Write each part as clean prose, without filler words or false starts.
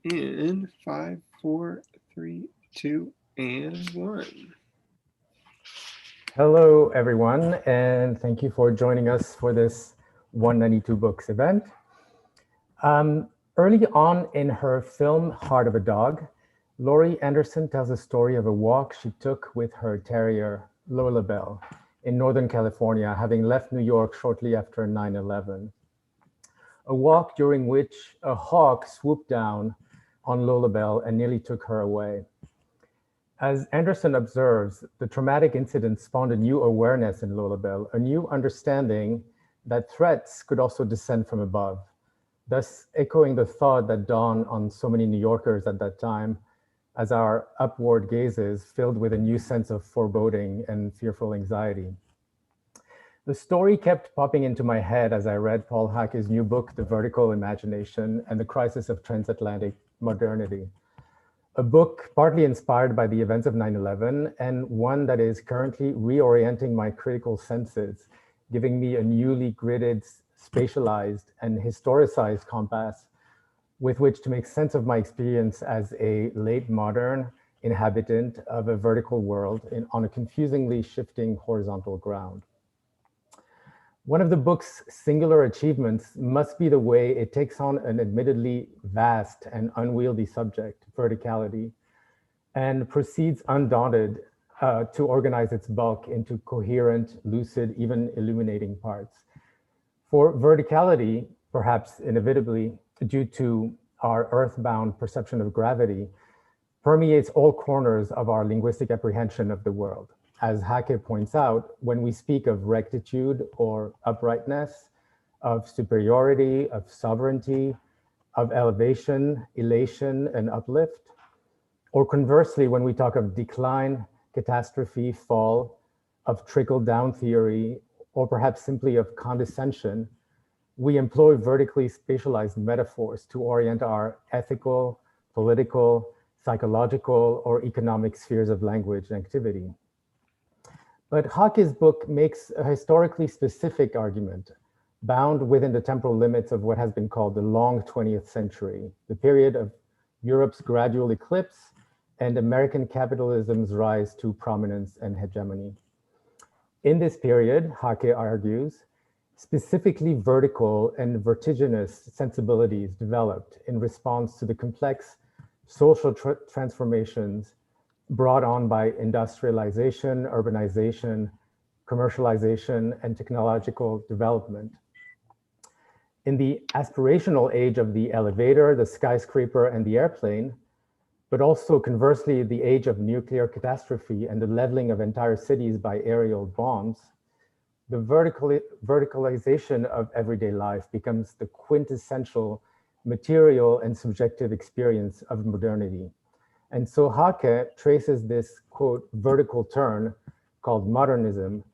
In five, four, three, two, and one. Hello, everyone, and thank you for joining us for this 192 Books event. Early on in her film Heart of a Dog, Laurie Anderson tells a story of a walk she took with her terrier, Lola Bell, in Northern California, having left New York shortly after 9/11. A walk during which a hawk swooped down on Lola Bell and nearly took her away. As Anderson observes, the traumatic incident spawned a new awareness in Lola Bell, a new understanding that threats could also descend from above, thus echoing the thought that dawned on so many New Yorkers at that time as our upward gazes filled with a new sense of foreboding and fearful anxiety. The story kept popping into my head as I read Paul Haacke's new book, The Vertical Imagination and the Crisis of Transatlantic Modernity, a book partly inspired by the events of 9/11 and one that is currently reorienting my critical senses, giving me a newly gridded, spatialized, and historicized compass with which to make sense of my experience as a late modern inhabitant of a vertical world on a confusingly shifting horizontal ground. One of the book's singular achievements must be the way it takes on an admittedly vast and unwieldy subject, verticality, and proceeds undaunted to organize its bulk into coherent, lucid, even illuminating parts. For verticality, perhaps inevitably due to our earthbound perception of gravity, permeates all corners of our linguistic apprehension of the world. As Haacke points out, when we speak of rectitude or uprightness, of superiority, of sovereignty, of elevation, elation, and uplift, or conversely, when we talk of decline, catastrophe, fall, of trickle-down theory, or perhaps simply of condescension, we employ vertically spatialized metaphors to orient our ethical, political, psychological, or economic spheres of language and activity. But Haacke's book makes a historically specific argument, bound within the temporal limits of what has been called the long 20th century, the period of Europe's gradual eclipse and American capitalism's rise to prominence and hegemony. In this period, Haacke argues, specifically vertical and vertiginous sensibilities developed in response to the complex social transformations brought on by industrialization, urbanization, commercialization, and technological development. In the aspirational age of the elevator, the skyscraper, and the airplane, but also conversely, the age of nuclear catastrophe and the leveling of entire cities by aerial bombs, the verticalization of everyday life becomes the quintessential material and subjective experience of modernity. And so Haacke traces this, quote, vertical turn called modernism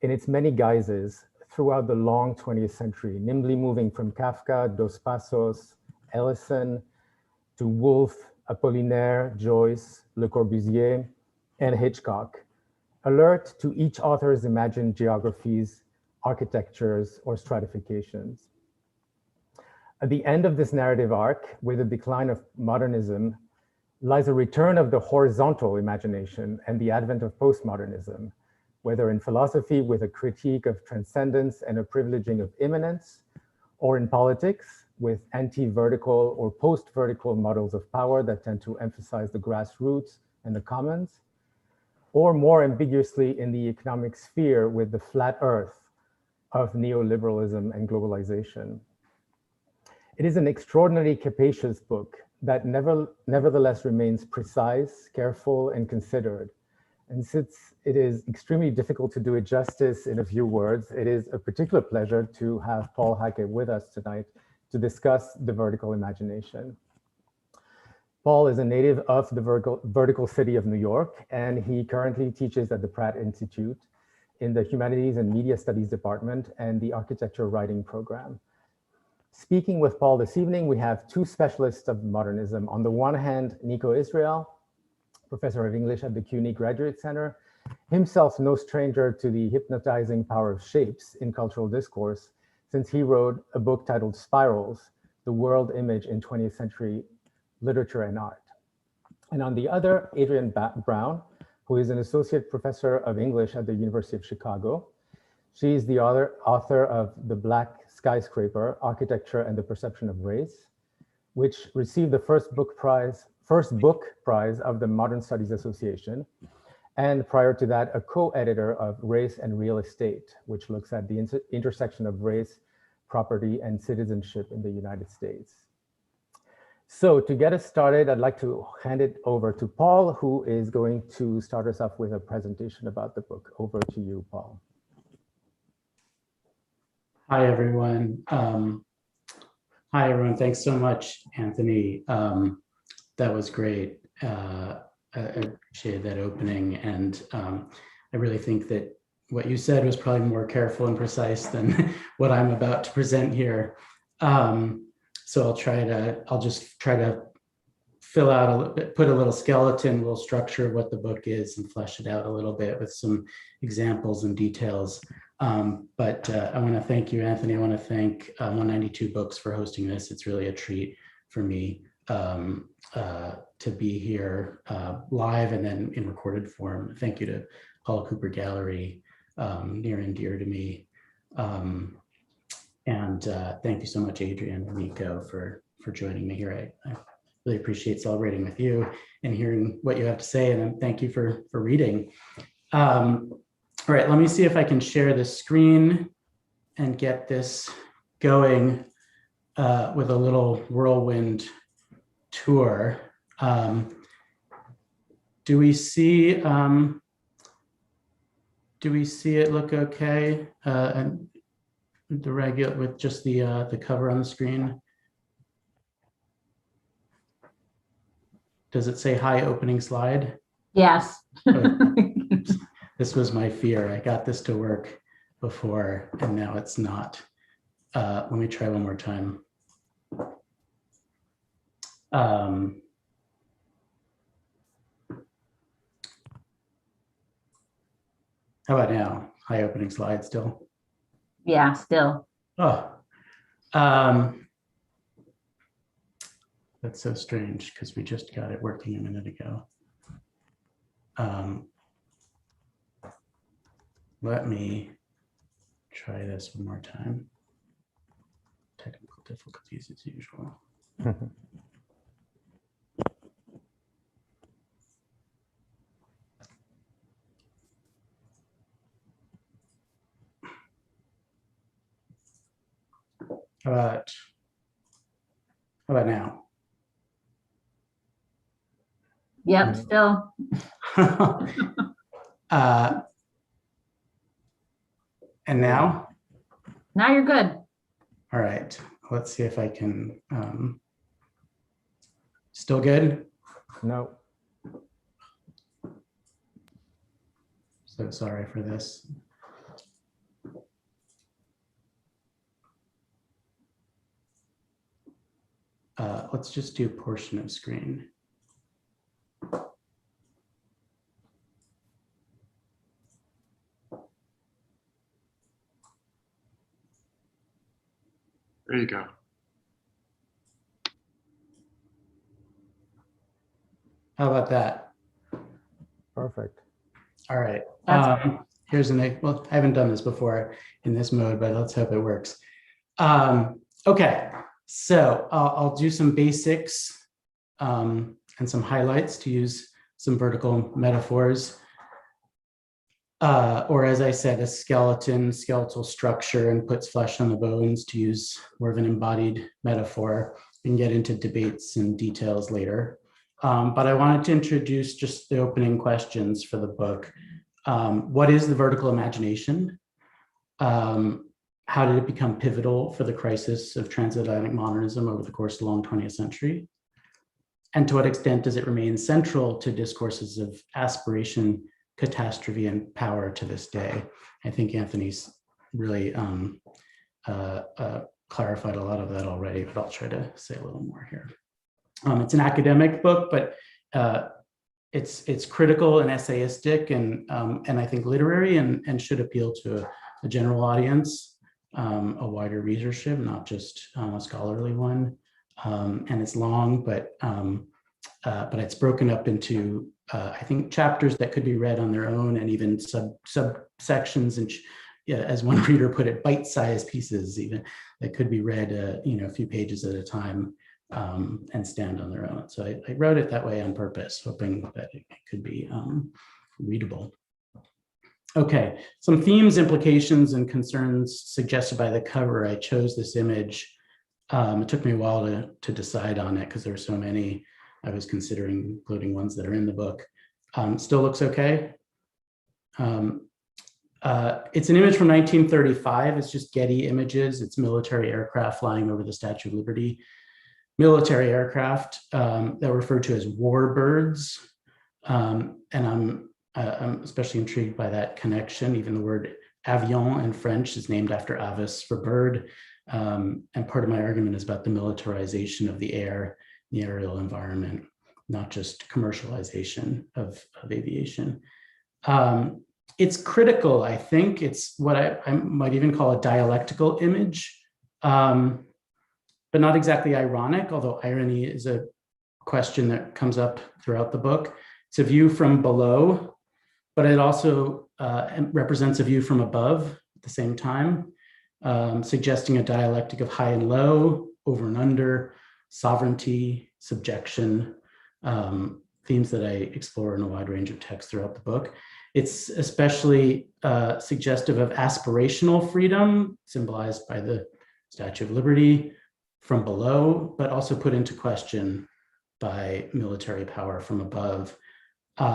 in its many guises throughout the long 20th century, nimbly moving from Kafka, Dos Passos, Ellison, to Woolf, Apollinaire, Joyce, Le Corbusier, and Hitchcock, alert to each author's imagined geographies, architectures, or stratifications. At the end of this narrative arc, with the decline of modernism, lies a return of the horizontal imagination and the advent of postmodernism, whether in philosophy with a critique of transcendence and a privileging of immanence, or in politics with anti-vertical or post-vertical models of power that tend to emphasize the grassroots and the commons, or more ambiguously in the economic sphere with the flat earth of neoliberalism and globalization. It is an extraordinarily capacious book that nevertheless remains precise, careful, and considered. And since it is extremely difficult to do it justice in a few words, it is a particular pleasure to have Paul Haacke with us tonight to discuss the vertical imagination. Paul is a native of the vertical city of New York, and he currently teaches at the Pratt Institute in the Humanities and Media Studies Department and the Architecture Writing Program. Speaking with Paul this evening, we have two specialists of modernism. On the one hand, Nico Israel, professor of English at the CUNY Graduate Center, himself no stranger to the hypnotizing power of shapes in cultural discourse, since he wrote a book titled Spirals, The World Image in 20th Century literature and art. And on the other, Adrienne Brown, who is an associate professor of English at the University of Chicago. She is the author of The Black Skyscraper, Architecture and the Perception of Race, which received the first book prize of the Modern Studies Association. And prior to that, a co-editor of Race and Real Estate, which looks at the intersection of race, property, and citizenship in the United States. So to get us started, I'd like to hand it over to Paul, who is going to start us off with a presentation about the book. Over to you, Paul. Hi, everyone. Thanks so much, Anthony. That was great. I appreciated that opening. And I really think that what you said was probably more careful and precise than what I'm about to present here. So I'll just try to fill out a little bit, put a little skeleton, a little structure of what the book is and flesh it out a little bit with some examples and details. But I want to thank you, Anthony. I want to thank 192 Books for hosting this. It's really a treat for me to be here live and then in recorded form. Thank you to Paula Cooper Gallery, near and dear to me. And thank you so much, Adrienne and Nico, for joining me here. I really appreciate celebrating with you and hearing what you have to say, and thank you for reading. All right, let me see if I can share the screen and get this going with a little whirlwind tour. Do we see it look okay? And the regular with just the cover on the screen. Does it say hi opening slide? Yes. This was my fear. I got this to work before and now it's not. Let me try one more time. How about now? Hi opening slide still? Yeah, still. Oh, that's so strange because we just got it working a minute ago. Let me try this one more time. Technical difficulties as usual. How about now? Yep, still. And now? Now you're good. All right, let's see if I can, still good? No. So sorry for this. Let's just do a portion of screen. There you go. How about that? Perfect. All right. That's Here's well, I haven't done this before in this mode, but let's hope it works. Okay, so I'll do some basics and some highlights to use some vertical metaphors. Or as I said, a skeletal structure, and puts flesh on the bones, to use more of an embodied metaphor. We can get into debates and details later. But I wanted to introduce just the opening questions for the book. What is the vertical imagination? How did it become pivotal for the crisis of transatlantic modernism over the course of the long 20th century? And to what extent does it remain central to discourses of aspiration, catastrophe, and power to this day? I think Anthony's really clarified a lot of that already, but I'll try to say a little more here. It's an academic book, but it's critical and essayistic, and I think literary, and should appeal to a general audience, a wider readership, not just a scholarly one. and it's long, but it's broken up into, I think, chapters that could be read on their own, and even subsections, and as one reader put it, bite-sized pieces even that could be read, a few pages at a time, and stand on their own. So I wrote it that way on purpose, hoping that it could be readable. Okay, some themes, implications, and concerns suggested by the cover. I chose this image. It took me a while to decide on it because there were so many. I was considering including ones that are in the book. Still looks okay. It's an image from 1935. It's just Getty images. It's military aircraft flying over the Statue of Liberty. Military aircraft that were referred to as warbirds. And I'm especially intrigued by that connection. Even the word avion in French is named after avis for bird. And part of my argument is about the militarization of the air, the aerial environment, not just commercialization of aviation. It's critical, I think. It's what I might even call a dialectical image, but not exactly ironic, although irony is a question that comes up throughout the book. It's a view from below, but it also represents a view from above at the same time, suggesting a dialectic of high and low, over and under, sovereignty, subjection, themes that I explore in a wide range of texts throughout the book. It's especially suggestive of aspirational freedom, symbolized by the Statue of Liberty from below, but also put into question by military power from above.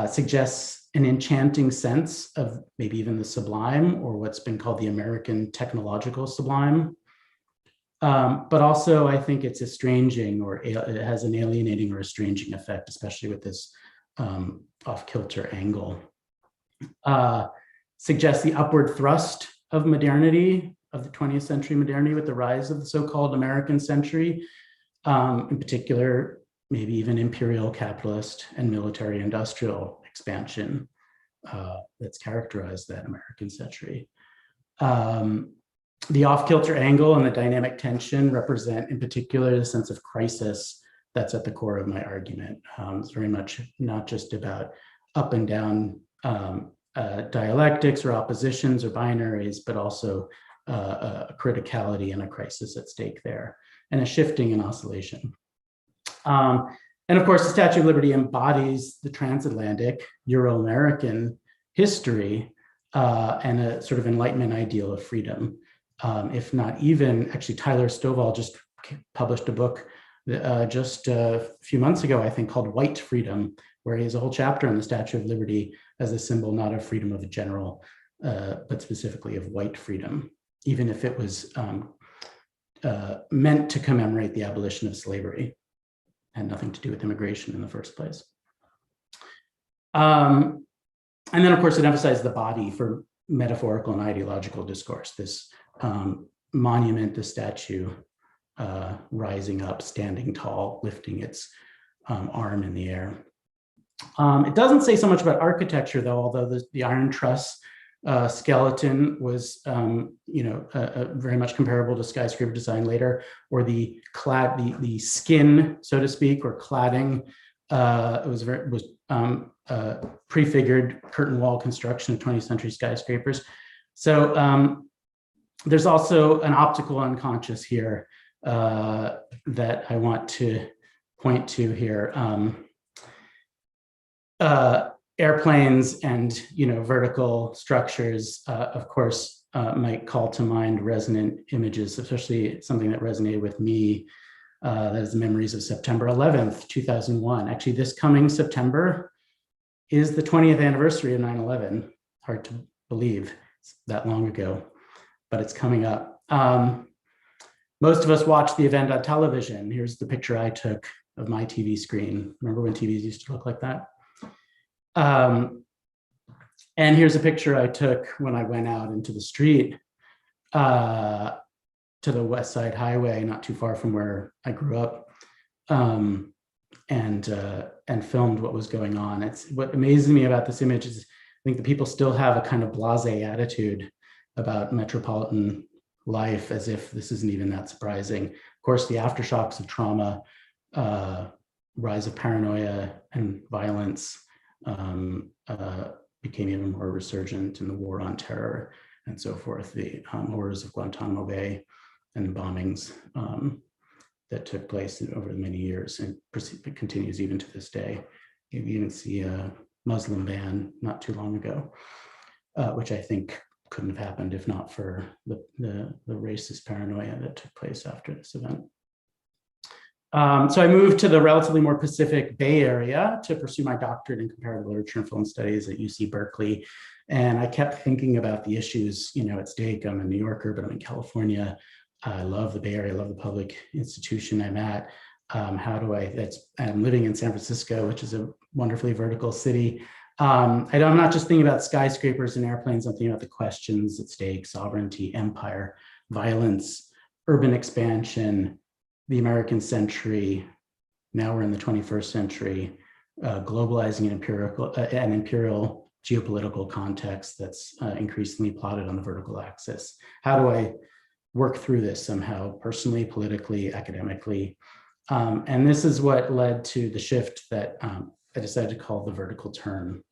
Suggests an enchanting sense of maybe even the sublime, or what's been called the American technological sublime. But also, I think it's estranging, or it has an alienating or estranging effect, especially with this off-kilter angle. Suggests the upward thrust of modernity, of the 20th century modernity, with the rise of the so-called American century, in particular, maybe even imperial capitalist and military industrial expansion that's characterized that American century. The off-kilter angle and the dynamic tension represent, in particular, the sense of crisis that's at the core of my argument. It's very much not just about up and down dialectics or oppositions or binaries, but also a criticality and a crisis at stake there, and a shifting and oscillation. And of course, the Statue of Liberty embodies the transatlantic Euro-American history and a sort of Enlightenment ideal of freedom. If not even, actually, Tyler Stovall just published a book just a few months ago, I think, called White Freedom, where he has a whole chapter on the Statue of Liberty as a symbol not of freedom of a general, but specifically of white freedom, even if it was meant to commemorate the abolition of slavery. Had nothing to do with immigration in the first place. And then, of course, it emphasized the body for metaphorical and ideological discourse, this monument, the statue, rising up, standing tall, lifting its arm in the air. It doesn't say so much about architecture, though, although the iron truss skeleton was, very much comparable to skyscraper design later, or the skin, so to speak, or cladding. It was prefigured curtain wall construction of 20th century skyscrapers. So there's also an optical unconscious here that I want to point to here. Airplanes and vertical structures, of course, might call to mind resonant images, especially something that resonated with me. That is the memories of September 11th, 2001. Actually, this coming September is the 20th anniversary of 9/11. Hard to believe it's that long ago, but it's coming up. Most of us watched the event on television. Here's the picture I took of my TV screen. Remember when TVs used to look like that? And here's a picture I took when I went out into the street to the West Side Highway, not too far from where I grew up, and filmed what was going on. It's what amazes me about this image is I think the people still have a kind of blasé attitude about metropolitan life, as if this isn't even that surprising. Of course, the aftershocks of trauma, rise of paranoia and violence became even more resurgent in the war on terror and so forth, the horrors of Guantanamo Bay and bombings that took place over many years and continues even to this day. You even see a Muslim ban not too long ago, which I think couldn't have happened if not for the racist paranoia that took place after this event. So I moved to the relatively more Pacific Bay Area to pursue my doctorate in comparative literature and film studies at UC Berkeley. And I kept thinking about the issues, at stake. I'm a New Yorker, but I'm in California. I love the Bay Area, I love the public institution I'm at. I'm living in San Francisco, which is a wonderfully vertical city. I'm not just thinking about skyscrapers and airplanes, I'm thinking about the questions at stake: sovereignty, empire, violence, urban expansion, the American century. Now we're in the 21st century, globalizing an imperial geopolitical context that's increasingly plotted on the vertical axis. How do I work through this somehow, personally, politically, academically? And this is what led to the shift that I decided to call the vertical turn.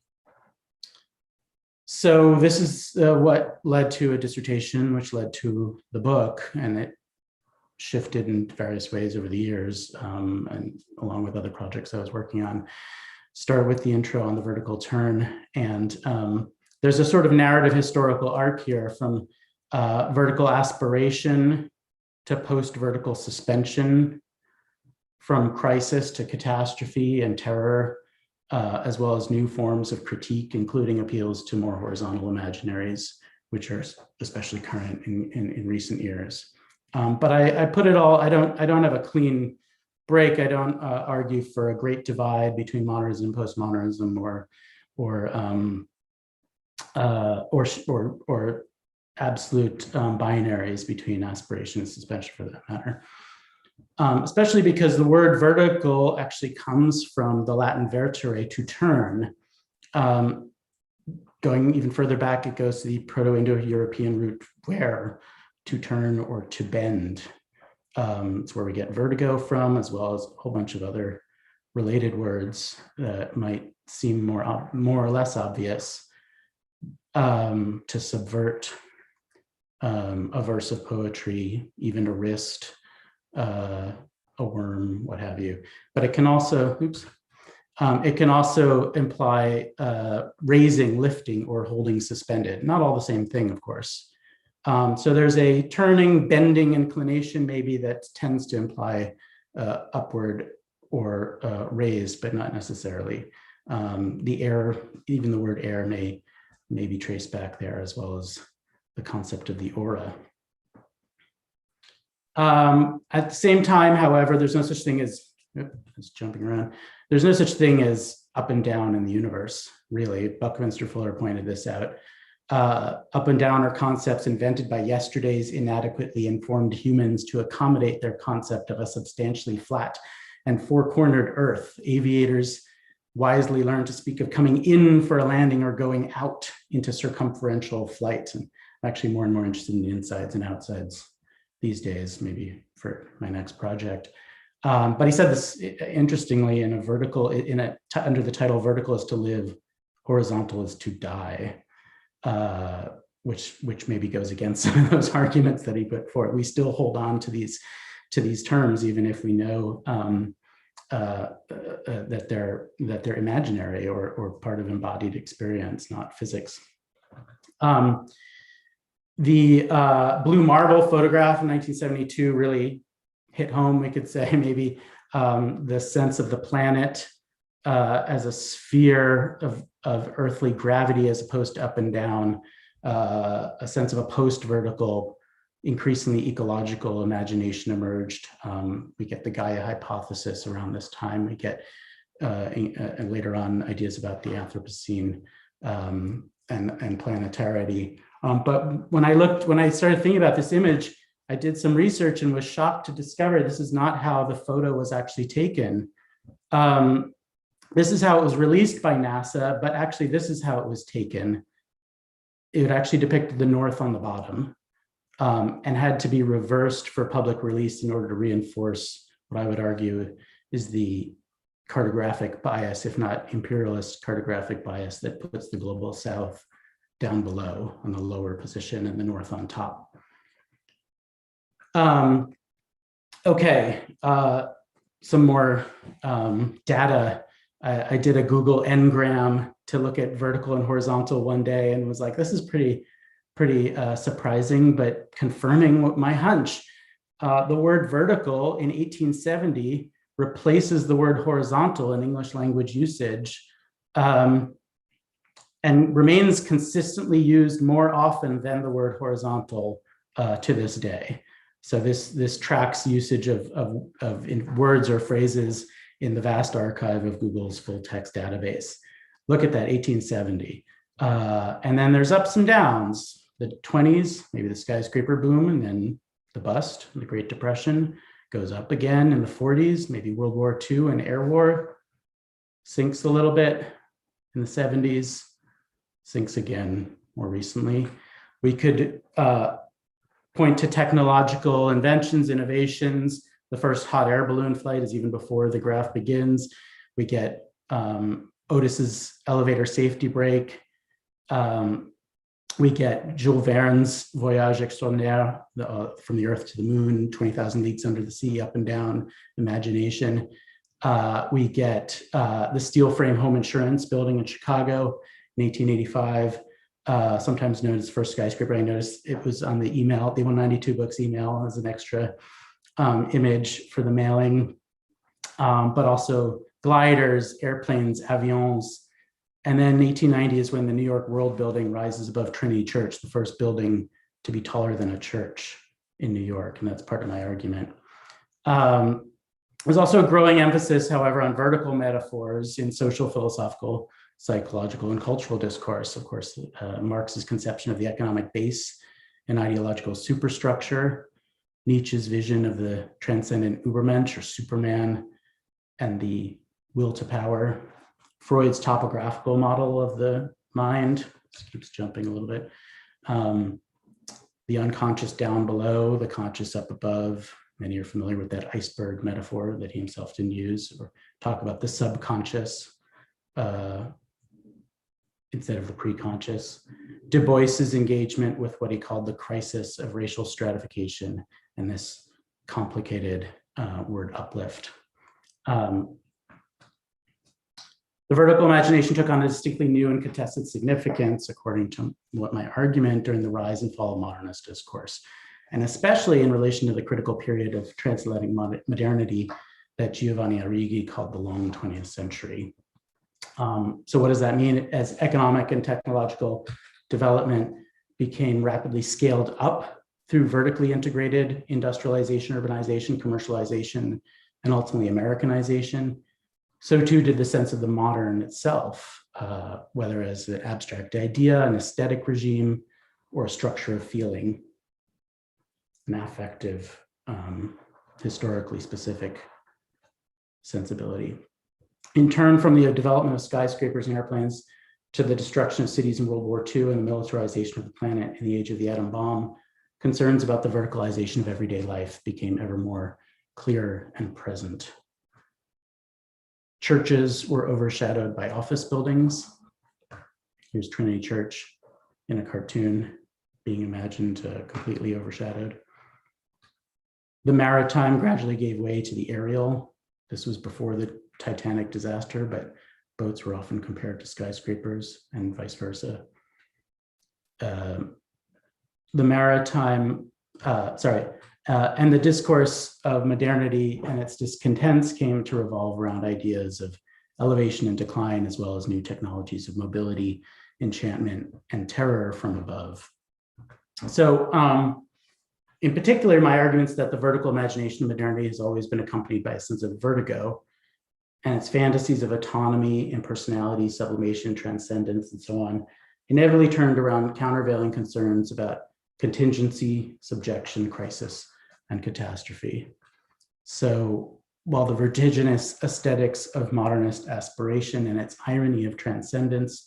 So this is what led to a dissertation, which led to the book, and it shifted in various ways over the years, and along with other projects I was working on. Start with the intro on the vertical turn, and there's a sort of narrative historical arc here from vertical aspiration to post-vertical suspension, from crisis to catastrophe and terror, as well as new forms of critique, including appeals to more horizontal imaginaries, which are especially current in recent years. But I put it all, I don't have a clean break. I don't argue for a great divide between modernism and postmodernism or absolute binaries between aspiration and suspension, for that matter. Especially because the word vertical actually comes from the Latin vertere, to turn. Going even further back, it goes to the Proto-Indo-European root where, to turn or to bend. It's where we get vertigo from, as well as a whole bunch of other related words that might seem more or less obvious. To subvert a verse of poetry, even a wrist, a worm, what have you. But it can also, it can also imply raising, lifting, or holding suspended. Not all the same thing, of course. So there's a turning, bending inclination maybe that tends to imply upward or raised, but not necessarily. The air, even the word air may be traced back there, as well as the concept of the aura. At the same time, however, there's no such thing as, it's jumping around. There's no such thing as up and down in the universe, really. Buckminster Fuller pointed this out. Up and down are concepts invented by yesterday's inadequately informed humans to accommodate their concept of a substantially flat and four-cornered Earth. Aviators wisely learned to speak of coming in for a landing or going out into circumferential flight. And I'm actually more and more interested in the insides and outsides these days, maybe for my next project. But he said this interestingly in a vertical, under the title "Vertical is to live, horizontal is to die," which maybe goes against some of those arguments that he put forward. We still hold on to these terms, even if we know that they're imaginary or part of embodied experience, not physics. The Blue Marble photograph in 1972 really hit home, we could say, maybe the sense of the planet as a sphere of earthly gravity as opposed to up and down, a sense of a post-vertical, increasingly ecological imagination emerged. We get the Gaia hypothesis around this time. We get and later on ideas about the Anthropocene and planetarity. But when I started thinking about this image, I did some research and was shocked to discover this is not how the photo was actually taken. This is how it was released by NASA, but actually this is how it was taken. It actually depicted the North on the bottom. and had to be reversed for public release in order to reinforce what I would argue is the cartographic bias, if not imperialist cartographic bias, that puts the global South down below on the lower position and the North on top. Okay, some more data. I did a Google Ngram to look at vertical and horizontal one day and was like, this is pretty surprising, but confirming what my hunch. The word vertical in 1870 replaces the word horizontal in English language usage, and remains consistently used more often than the word horizontal to this day. So this tracks usage of words or phrases in the vast archive of Google's full text database. Look at that, 1870. And then there's ups and downs. The 20s, maybe the skyscraper boom, and then the bust, the Great Depression, goes up again in the 40s, maybe World War II and air war, sinks a little bit in the 70s, sinks again more recently. We could point to technological inventions, innovations. The first hot air balloon flight is even before the graph begins. We get Otis's elevator safety brake. We get Jules Verne's Voyage Extraordinaire, from the Earth to the Moon, 20,000 Leagues Under the Sea, up and down, imagination. We get the steel frame home insurance building in Chicago in 1885, sometimes known as the first skyscraper. I noticed it was on the email, the 192 books email as an extra image for the mailing, but also gliders, airplanes, avions. And then 1890 is when the New York World Building rises above Trinity Church, the first building to be taller than a church in New York. And that's part of my argument. There's also a growing emphasis, however, on vertical metaphors in social, philosophical, psychological, and cultural discourse. Of course, Marx's conception of the economic base and ideological superstructure, Nietzsche's vision of the transcendent Übermensch or Superman, and the will to power, Freud's topographical model of the mind, this keeps jumping a little bit, the unconscious down below, the conscious up above. Many are familiar with that iceberg metaphor that he himself didn't use, or talk about the subconscious instead of the preconscious. Du Bois's engagement with what he called the crisis of racial stratification and this complicated word uplift. The vertical imagination took on a distinctly new and contested significance, according to what my argument, during the rise and fall of modernist discourse, and especially in relation to the critical period of transatlantic modernity that Giovanni Arrighi called the long 20th century. So what does that mean? As economic and technological development became rapidly scaled up through vertically integrated industrialization, urbanization, commercialization, and ultimately Americanization, so too did the sense of the modern itself, whether as an abstract idea, an aesthetic regime, or a structure of feeling, an affective, historically specific sensibility. In turn, from the development of skyscrapers and airplanes to the destruction of cities in World War II and the militarization of the planet in the age of the atom bomb, concerns about the verticalization of everyday life became ever more clear and present. Churches were overshadowed by office buildings. Here's Trinity Church in a cartoon being imagined completely overshadowed. The maritime gradually gave way to the aerial. This was before the Titanic disaster, but boats were often compared to skyscrapers and vice versa. The maritime, and the discourse of modernity and its discontents came to revolve around ideas of elevation and decline, as well as new technologies of mobility, enchantment, and terror from above. So in particular, my arguments that the vertical imagination of modernity has always been accompanied by a sense of vertigo, and its fantasies of autonomy, impersonality, sublimation, transcendence, and so on, inevitably turned around countervailing concerns about contingency, subjection, crisis, and catastrophe. So while the vertiginous aesthetics of modernist aspiration and its irony of transcendence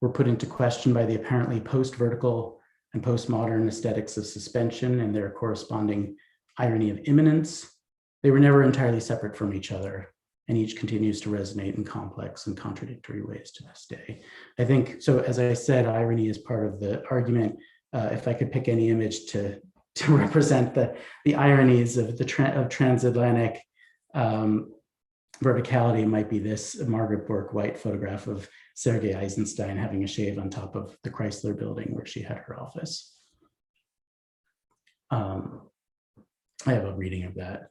were put into question by the apparently post-vertical and postmodern aesthetics of suspension and their corresponding irony of imminence, they were never entirely separate from each other, and each continues to resonate in complex and contradictory ways to this day. I think, so as I said, irony is part of the argument. If I could pick any image to represent the ironies of transatlantic verticality, might be this Margaret Bourke-White photograph of Sergei Eisenstein having a shave on top of the Chrysler building where she had her office. I have a reading of that.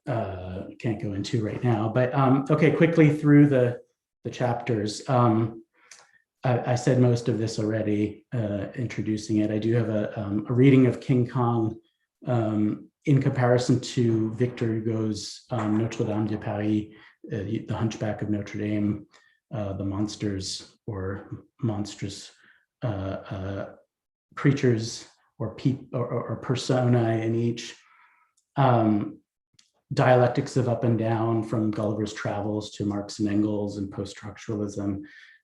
Can't go into right now, but okay, quickly through the chapters. I said most of this already, introducing it. I do have a reading of King Kong in comparison to Victor Hugo's Notre Dame de Paris, the Hunchback of Notre Dame, the monsters or monstrous creatures or personae in each. Dialectics of up and down, from Gulliver's Travels to Marx and Engels and post-structuralism,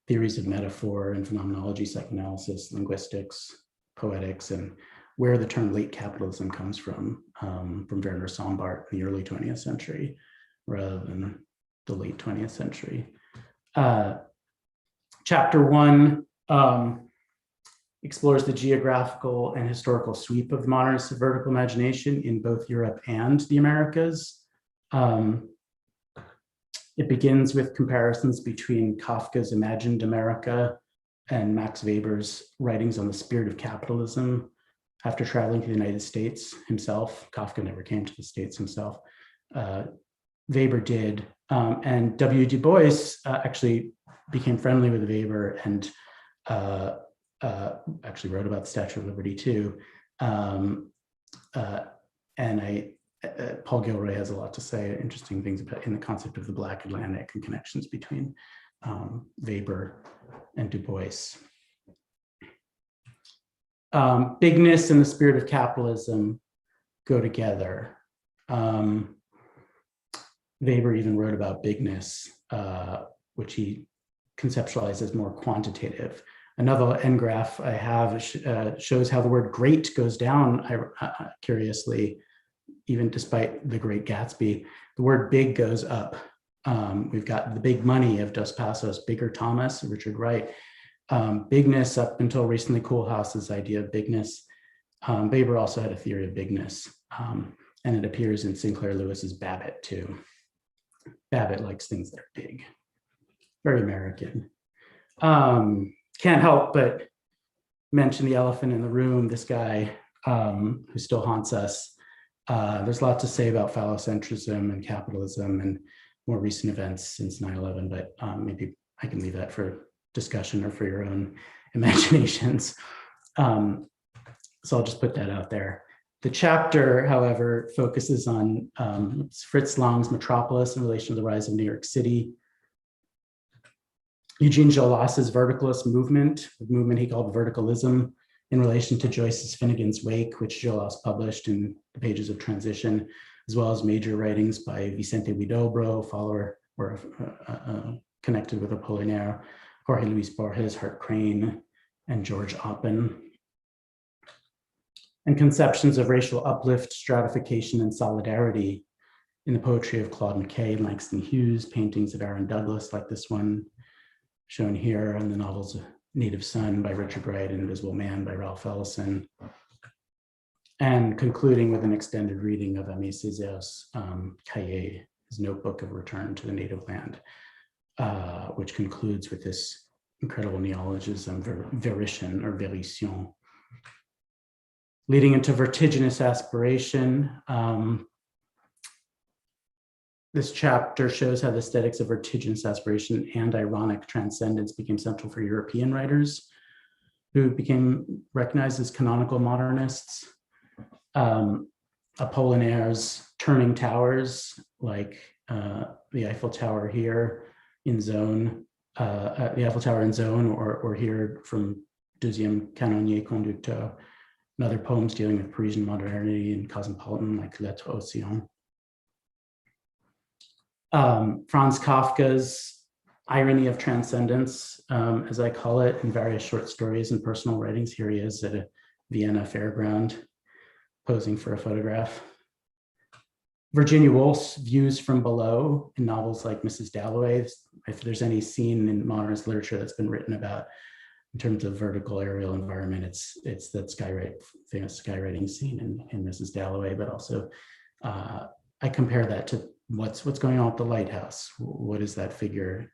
theories of metaphor and phenomenology, psychoanalysis, linguistics, poetics, and where the term late capitalism comes from Werner Sombart in the early 20th century, rather than the late 20th century. Chapter 1 explores the geographical and historical sweep of the modernist vertical imagination in both Europe and the Americas. It begins with comparisons between Kafka's Imagined America and Max Weber's writings on the spirit of capitalism. After traveling to the United States himself, Kafka never came to the States himself. Weber did, and W. Du Bois actually became friendly with Weber and actually wrote about the Statue of Liberty too. Paul Gilroy has a lot to say, interesting things about in the concept of the Black Atlantic and connections between Weber and Du Bois. Bigness and the spirit of capitalism go together. Weber even wrote about bigness, which he conceptualized as more quantitative. Another graph I have shows how the word great goes down, curiously, even despite The Great Gatsby. The word big goes up. We've got the big money of Dos Passos, Bigger Thomas, Richard Wright. Bigness, up until recently, Koolhaas's idea of bigness. Weber also had a theory of bigness, and it appears in Sinclair Lewis's Babbitt too. Babbitt likes things that are big, very American. Can't help but mention the elephant in the room, this guy who still haunts us. There's a lot to say about phallocentrism and capitalism and more recent events since 9/11, but maybe I can leave that for discussion or for your own imaginations. So I'll just put that out there. The chapter, however, focuses on Fritz Lang's Metropolis in relation to the rise of New York City. Eugene Jolas's verticalist movement, the movement he called verticalism, in relation to Joyce's Finnegan's Wake, which Jolas published in the pages of Transition, as well as major writings by Vicente Huidobro, follower or connected with Apollinaire, Jorge Luis Borges, Hart Crane, and George Oppen. And conceptions of racial uplift, stratification, and solidarity in the poetry of Claude McKay, Langston Hughes, paintings of Aaron Douglas, like this one shown here, and the novels Native Son by Richard Wright and Invisible Man by Ralph Ellison. And concluding with an extended reading of Aimé Césaire's Cahiers, his notebook of return to the native land, which concludes with this incredible neologism, verition or verition. Leading into vertiginous aspiration. This chapter shows how the aesthetics of vertiginous aspiration and ironic transcendence became central for European writers who became recognized as canonical modernists. Apollinaire's turning towers, like the Eiffel Tower here in Zone, the Eiffel Tower in Zone, or here from Deuxième Canonnier Conducteur, and other poems dealing with Parisian modernity and cosmopolitan, like Lettres Océan. Franz Kafka's irony of transcendence, as I call it, in various short stories and personal writings. Here he is at a Vienna fairground, posing for a photograph. Virginia Woolf's views from below in novels like Mrs. Dalloway. If there's any scene in modernist literature that's been written about in terms of vertical aerial environment, it's that famous skywriting scene in Mrs. Dalloway, but also I compare that to what's going on with the lighthouse. What is that figure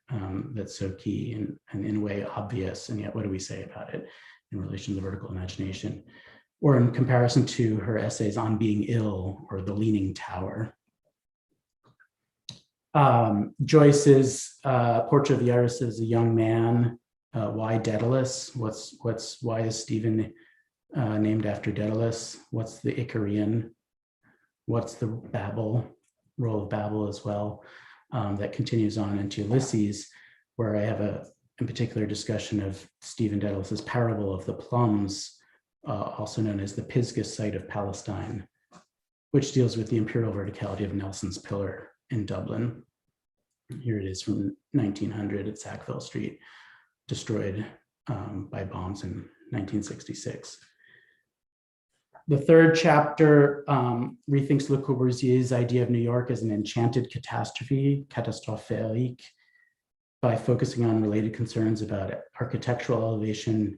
that's so key and in a way obvious, and yet what do we say about it in relation to the vertical imagination? Or in comparison to her essays on being ill or the Leaning Tower. Joyce's Portrait of the Iris as a young man. Why Daedalus? Why is Stephen named after Daedalus? What's the Icarian? What's the Babel, role of Babel as well? That continues on into Ulysses, where I have in particular discussion of Stephen Daedalus's parable of the plums, also known as the Pisgah site of Palestine, which deals with the imperial verticality of Nelson's Pillar in Dublin. Here it is from 1900 at Sackville Street, destroyed by bombs in 1966. The third chapter rethinks Le Corbusier's idea of New York as an enchanted catastrophe, catastrophérique, by focusing on related concerns about architectural elevation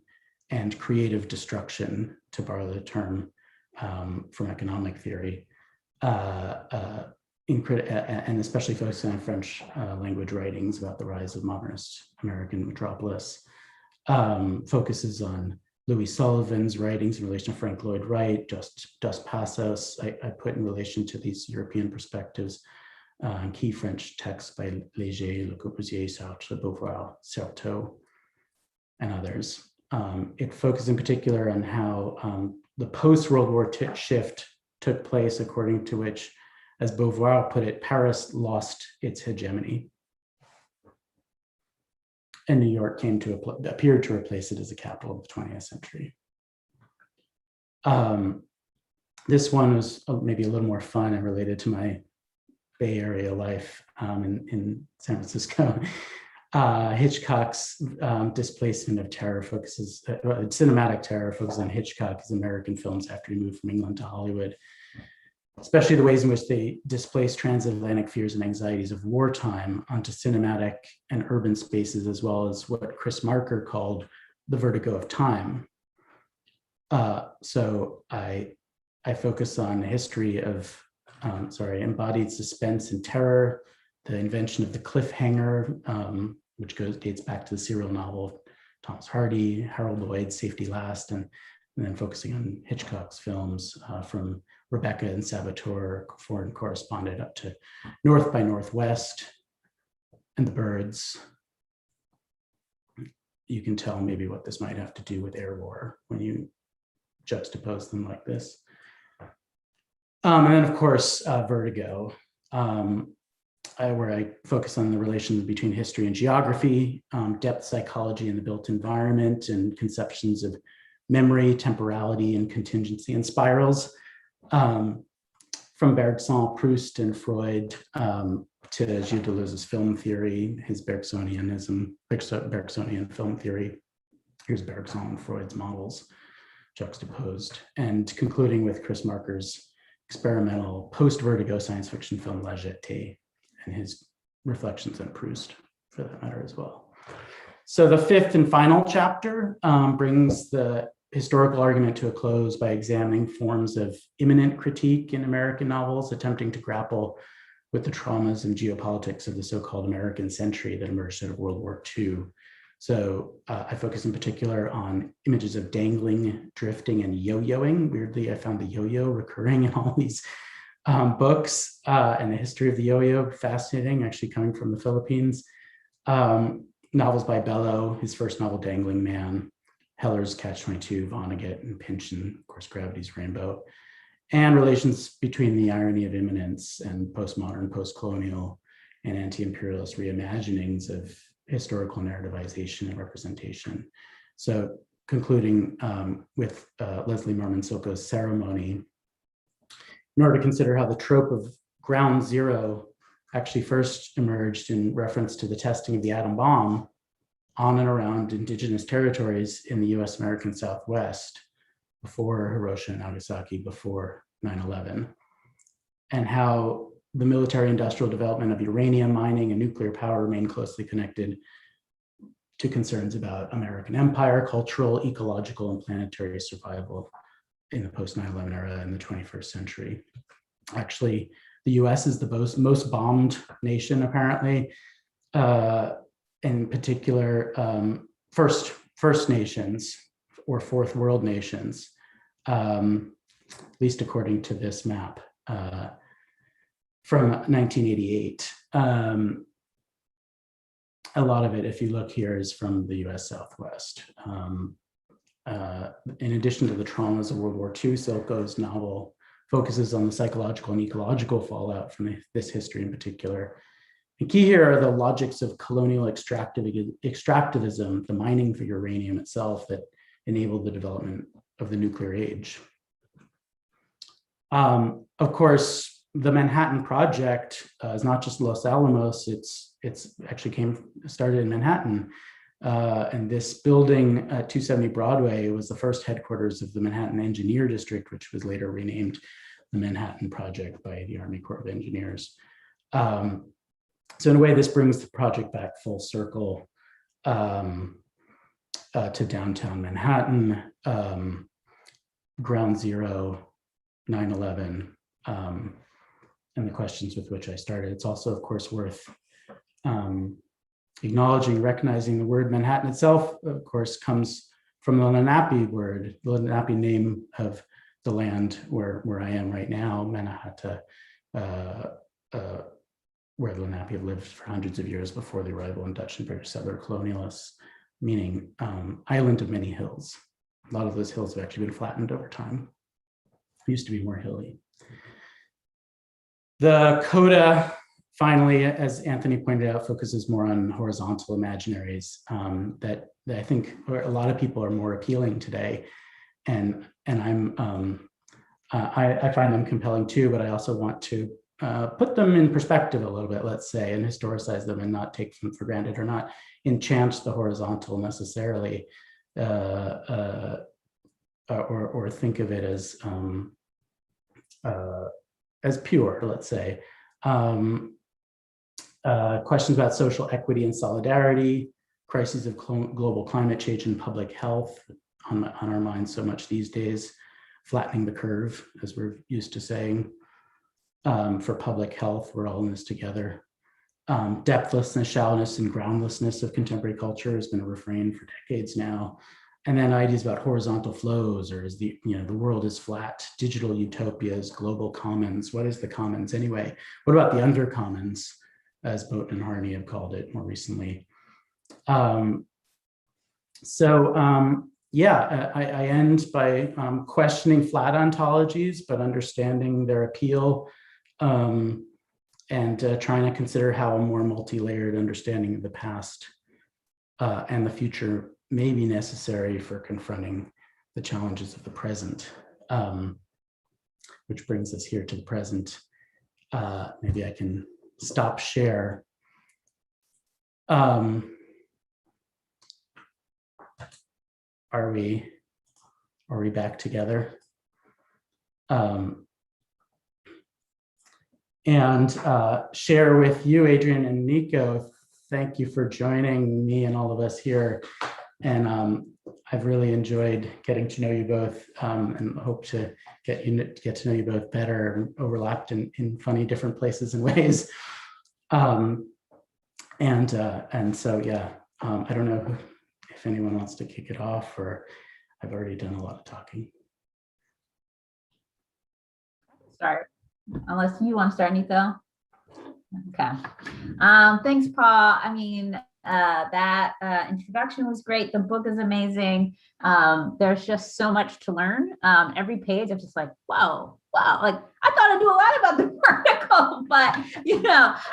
and creative destruction, to borrow the term from economic theory, and especially focusing on French language writings about the rise of modernist American metropolis. Focuses on Louis Sullivan's writings in relation to Frank Lloyd Wright, Dos Passos, I put in relation to these European perspectives, key French texts by Léger, Le Corbusier, Sartre, Beauvoir, Certeau, and others. It focused in particular on how the post-World War II shift took place, according to which, as Beauvoir put it, Paris lost its hegemony. And New York appeared to replace it as the capital of the 20th century. This one was maybe a little more fun and related to my Bay Area life in San Francisco. Hitchcock's displacement of terror cinematic terror focuses on Hitchcock's American films after he moved from England to Hollywood, especially the ways in which they displace transatlantic fears and anxieties of wartime onto cinematic and urban spaces, as well as what Chris Marker called the vertigo of time. So I focus on the history of embodied suspense and terror, the invention of the cliffhanger, which dates back to the serial novel of Thomas Hardy, Harold Lloyd's Safety Last, and then focusing on Hitchcock's films from Rebecca and Saboteur, Foreign Correspondent, up to North by Northwest and The Birds. You can tell maybe what this might have to do with air war when you juxtapose them like this. And then, of course, Vertigo, where I focus on the relation between history and geography, depth psychology in the built environment, and conceptions of memory, temporality, and contingency and spirals. From Bergson, Proust, and Freud to Gilles Deleuze's film theory, his Bergsonian film theory. Here's Bergson and Freud's models juxtaposed, and concluding with Chris Marker's experimental post-Vertigo science fiction film La Jetée and his reflections on Proust, for that matter, as well. So the fifth and final chapter brings the historical argument to a close by examining forms of immanent critique in American novels, attempting to grapple with the traumas and geopolitics of the so-called American century that emerged out of World War II. So I focus in particular on images of dangling, drifting, and yo-yoing. Weirdly, I found the yo-yo recurring in all these books, and the history of the yo-yo fascinating, actually coming from the Philippines. Novels by Bellow, his first novel, Dangling Man, Heller's Catch-22, Vonnegut and Pynchon, of course, Gravity's Rainbow, and relations between the irony of immanence and postmodern, post-colonial, and anti-imperialist reimaginings of historical narrativization and representation. So concluding with Leslie Norman Silko's Ceremony, in order to consider how the trope of ground zero actually first emerged in reference to the testing of the atom bomb on and around indigenous territories in the US American Southwest, before Hiroshima and Nagasaki, before 9/11, and how the military industrial development of uranium mining and nuclear power remain closely connected to concerns about American empire, cultural, ecological, and planetary survival in the post 9/11 era in the 21st century. Actually, the US is the most bombed nation, apparently. In particular, First Nations or Fourth World nations, at least according to this map from 1988. A lot of it, if you look here, is from the US Southwest. In addition to the traumas of World War II, Silko's novel focuses on the psychological and ecological fallout from this history in particular. The key here are the logics of colonial extractivism, the mining for uranium itself that enabled the development of the nuclear age. Of course, the Manhattan Project is not just Los Alamos, it's actually started in Manhattan. And this building at 270 Broadway was the first headquarters of the Manhattan Engineer District, which was later renamed the Manhattan Project by the Army Corps of Engineers. So in a way, this brings the project back full circle to downtown Manhattan, ground zero, 9/11, and the questions with which I started. It's also, of course, worth acknowledging, recognizing the word Manhattan itself, of course, comes from the Lenape word, the Lenape name of the land where I am right now, Manhattan, where the Lenape have lived for hundreds of years before the arrival of Dutch and British settler colonialists, meaning island of many hills. A lot of those hills have actually been flattened over time. It used to be more hilly. The coda, finally, as Anthony pointed out, focuses more on horizontal imaginaries that I think a lot of people are more appealing today. And I find them compelling too, but I also want to put them in perspective a little bit, let's say, and historicize them and not take them for granted or not enchant the horizontal necessarily, or think of it as pure, let's say. Questions about social equity and solidarity, crises of global climate change and public health on our minds so much these days, flattening the curve, as we're used to saying. For public health, we're all in this together. Depthlessness, shallowness, and groundlessness of contemporary culture has been a refrain for decades now. And then ideas about horizontal flows, or is the world is flat, digital utopias, global commons. What is the commons anyway? What about the undercommons, as Boat and Harney have called it more recently? I end by questioning flat ontologies, but understanding their appeal, and trying to consider how a more multi-layered understanding of the past and the future may be necessary for confronting the challenges of the present, which brings us here to the present. Maybe I can stop share. Are we back together? And share with you, Adrienne and Nico, thank you for joining me and all of us here. And I've really enjoyed getting to know you both, and hope to get to know you both better, overlapped in funny different places and ways. And so, yeah, I don't know if anyone wants to kick it off, or I've already done a lot of talking. Start, unless you want to start, Nico. Okay. Thanks, Paul. I mean, that introduction was great. The book is amazing. There's just so much to learn. Every page, I'm just like, whoa, wow. Like, I thought I knew a lot about the vertical, but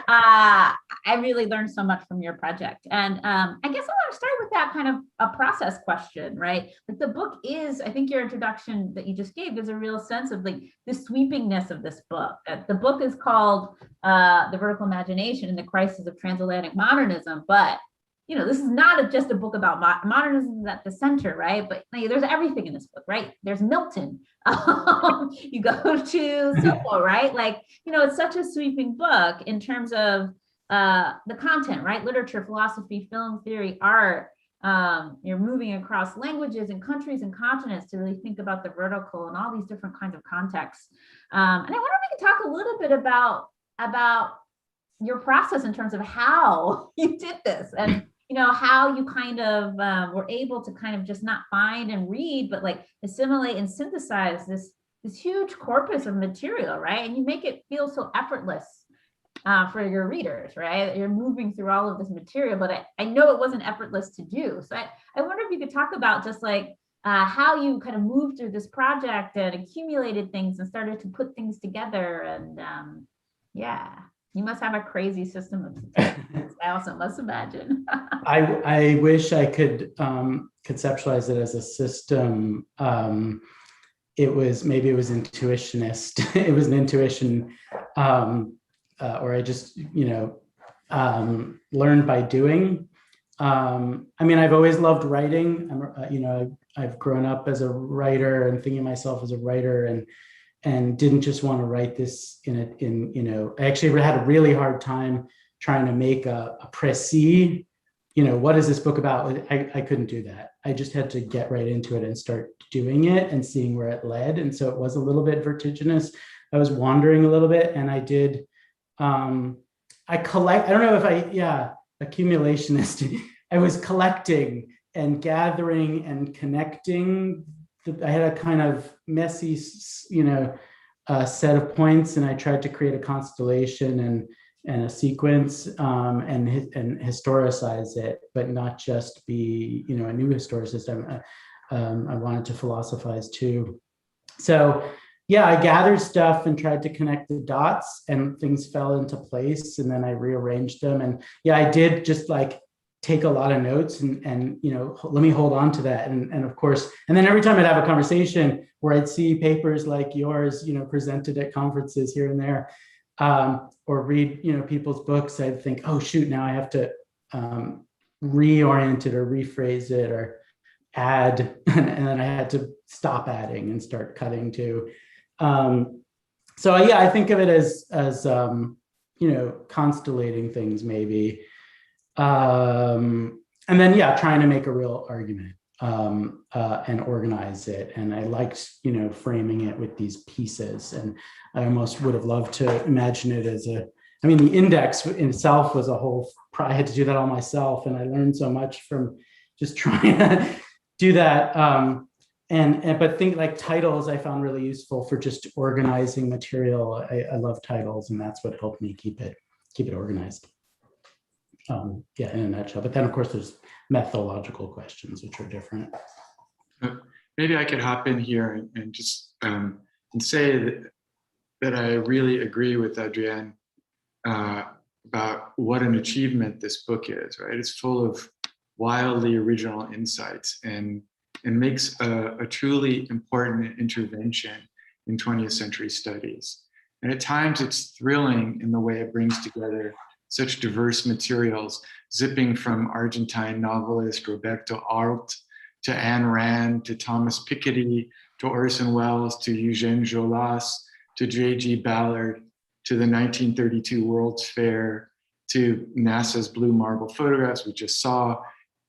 I really learned so much from your project. And I guess I want to start with that kind of a process question, right? Like, the book is, I think your introduction that you just gave gives a real sense of like the sweepingness of this book. The book is called The Vertical Imagination and the Crisis of Transatlantic Modernism, but this is not just a book about modernism is at the center, right? But there's everything in this book, right? There's Milton. You go to Simple, right? It's such a sweeping book in terms of the content, right? Literature, philosophy, film theory, art. You're moving across languages and countries and continents to really think about the vertical and all these different kinds of contexts. And I wonder if we could talk a little bit about your process in terms of how you did this, and how you kind of were able to kind of just not find and read, but assimilate and synthesize this huge corpus of material, right? And you make it feel so effortless for your readers, right? You're moving through all of this material, but I know it wasn't effortless to do. So I wonder if you could talk about just how you kind of moved through this project and accumulated things and started to put things together. And yeah, you must have a crazy system of statistics. I also must imagine. I wish I could conceptualize it as a system. It was intuitionist. It was an intuition, or I just learned by doing. I've always loved writing. I've grown up as a writer and thinking of myself as a writer, and didn't just want to write this I actually had a really hard time trying to make a précis, what is this book about? I couldn't do that. I just had to get right into it and start doing it and seeing where it led. And so it was a little bit vertiginous. I was wandering a little bit, and I did, accumulationist. I was collecting and gathering and connecting. I had a kind of messy, set of points, and I tried to create a constellation and a sequence, and historicize it, but not just be, a new historicist. I wanted to philosophize too. So yeah, I gathered stuff and tried to connect the dots, and things fell into place, and then I rearranged them. And yeah, I did just take a lot of notes and let me hold on to that. And of course, and then every time I'd have a conversation where I'd see papers like yours, presented at conferences here and there, or read, people's books, I'd think, oh shoot, now I have to reorient it or rephrase it or add, and then I had to stop adding and start cutting too. So yeah, I think of it as constellating things maybe. And then, yeah, trying to make a real argument, and organize it. And I liked, framing it with these pieces. And I almost would have loved to imagine it as the index in itself was a whole, I had to do that all myself. And I learned so much from just trying to do that. But think titles I found really useful for just organizing material. I love titles, and that's what helped me keep it organized. In a nutshell. But then, of course, there's methodological questions, which are different. Maybe I could hop in here and just and say that I really agree with Adrienne about what an achievement this book is, right? It's full of wildly original insights and makes a truly important intervention in 20th century studies. And at times it's thrilling in the way it brings together such diverse materials, zipping from Argentine novelist Roberto Arlt to Ayn Rand, to Thomas Piketty, to Orson Welles, to Eugène Jolas, to J.G. Ballard, to the 1932 World's Fair, to NASA's Blue Marble photographs we just saw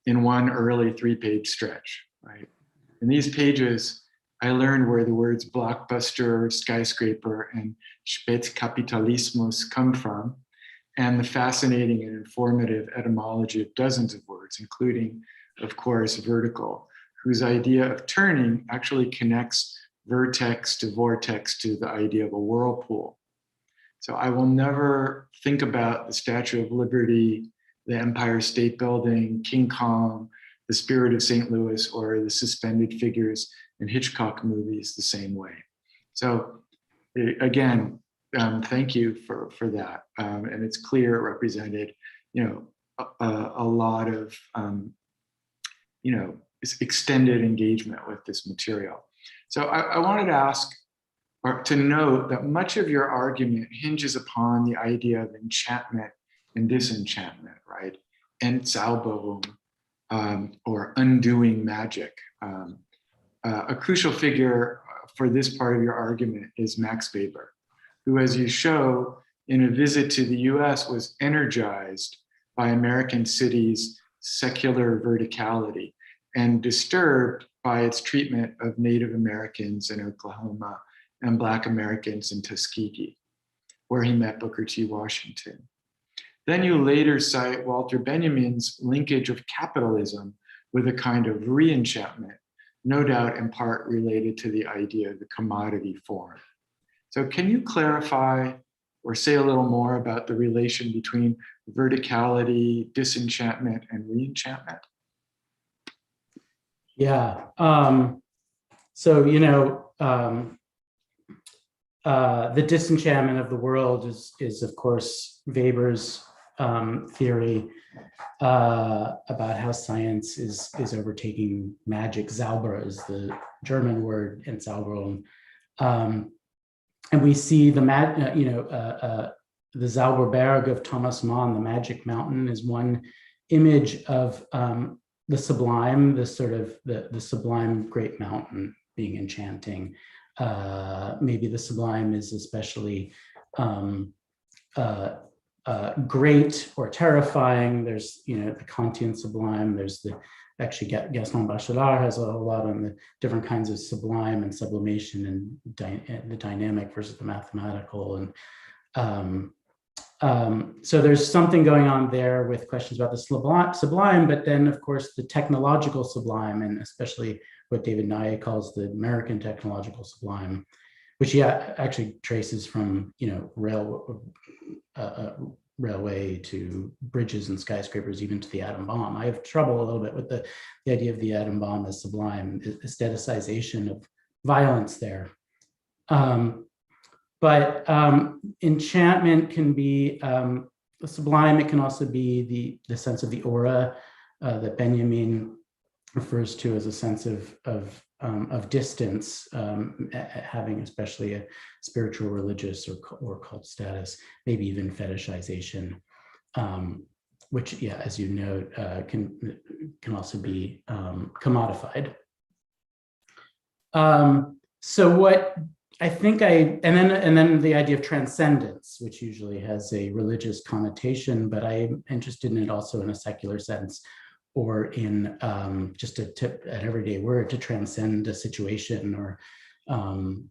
in one early 3-page stretch, right? In these pages, I learned where the words blockbuster, skyscraper, and Spätkapitalismus come from, and the fascinating and informative etymology of dozens of words, including, of course, vertical, whose idea of turning actually connects vertex to vortex to the idea of a whirlpool. So I will never think about the Statue of Liberty, the Empire State Building, King Kong, the Spirit of St. Louis, or the suspended figures in Hitchcock movies the same way. So again, thank you for that. And it's clear it represented, a lot of, extended engagement with this material. So I wanted to ask, or to note that much of your argument hinges upon the idea of enchantment and disenchantment, right? Entzauberung, or undoing magic. A crucial figure for this part of your argument is Max Weber, who, as you show, in a visit to the US was energized by American cities' secular verticality and disturbed by its treatment of Native Americans in Oklahoma and Black Americans in Tuskegee, where he met Booker T. Washington. Then you later cite Walter Benjamin's linkage of capitalism with a kind of re-enchantment, no doubt in part related to the idea of the commodity form. So can you clarify or say a little more about the relation between verticality, disenchantment, and re-enchantment? Yeah. So, the disenchantment of the world is of course, Weber's theory about how science is overtaking magic. Zauber is the German word, and Zauberung. And we see the Zauberberg of Thomas Mann, the Magic Mountain, is one image of the sublime, the sort of the sublime great mountain being enchanting. Maybe the sublime is especially great or terrifying. There's, the Kantian sublime. There's actually Gaston Bachelard has a whole lot on the different kinds of sublime and sublimation and the dynamic versus the mathematical. And so there's something going on there with questions about the sublime, but then of course the technological sublime, and especially what David Nye calls the American technological sublime, which he actually traces from, railway to bridges and skyscrapers, even to the atom bomb. I have trouble a little bit with the idea of the atom bomb as sublime, aestheticization of violence there. But enchantment can be the sublime. It can also be the sense of the aura that Benjamin refers to as a sense of distance, having especially a spiritual, religious, or cult status, maybe even fetishization, which, yeah, as you note, can also be commodified. So what I think and then the idea of transcendence, which usually has a religious connotation, but I'm interested in it also in a secular sense, or in just an everyday word, to transcend a situation, or and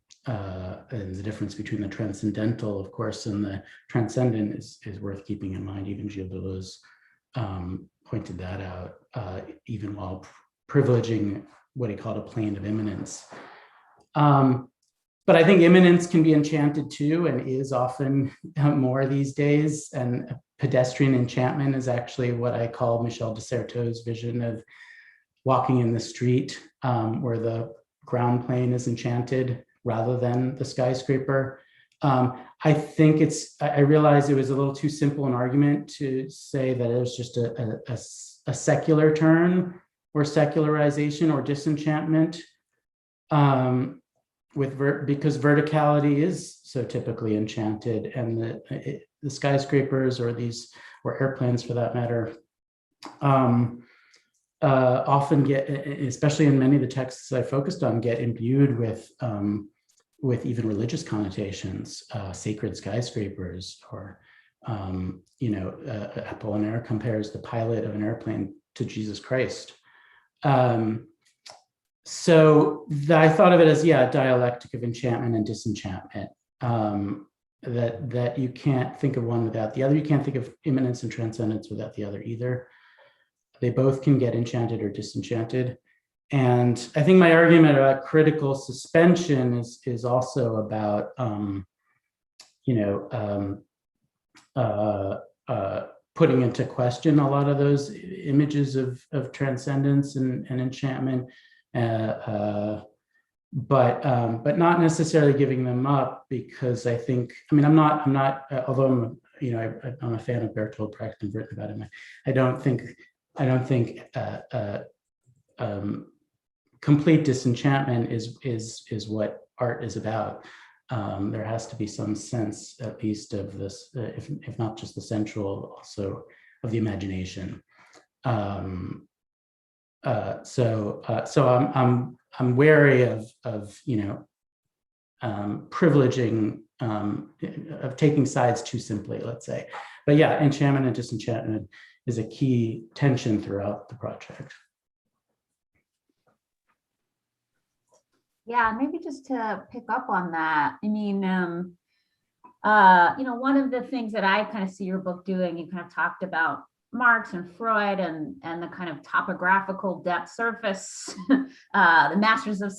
the difference between the transcendental, of course, and the transcendent is worth keeping in mind. Even Gilles Deleuze pointed that out, even while privileging what he called a plane of immanence. But I think immanence can be enchanted too, and is often more these days. And pedestrian enchantment is actually what I call Michel de Certeau's vision of walking in the street, where the ground plane is enchanted rather than the skyscraper. I think I realized it was a little too simple an argument to say that it was just a secular term, or secularization, or disenchantment. Because verticality is so typically enchanted, and the skyscrapers, or airplanes for that matter, often get, especially in many of the texts I focused on, get imbued with even religious connotations, sacred skyscrapers, or Apollinaire compares the pilot of an airplane to Jesus Christ. So I thought of it as, a dialectic of enchantment and disenchantment, that you can't think of one without the other. You can't think of immanence and transcendence without the other either. They both can get enchanted or disenchanted. And I think my argument about critical suspension is also about, putting into question a lot of those images of transcendence and enchantment. But not necessarily giving them up, because I think, I'm not, although I'm a fan of Bertolt Brecht and written about him, I don't think complete disenchantment is what art is about. There has to be some sense, at least, of this, if not just the central, also of the imagination. I'm wary of privileging, of taking sides too simply, let's say. But yeah, enchantment and disenchantment is a key tension throughout the project. Yeah, maybe just to pick up on that. I mean, one of the things that I kind of see your book doing, you kind of talked about Marx and Freud and the kind of topographical depth surface, the masters of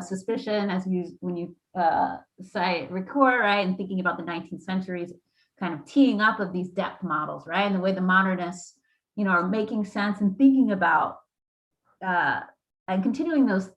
suspicion, as when you cite Ricoeur, right, and thinking about the 19th century's kind of teeing up of these depth models, right, and the way the modernists, are making sense and thinking about and continuing those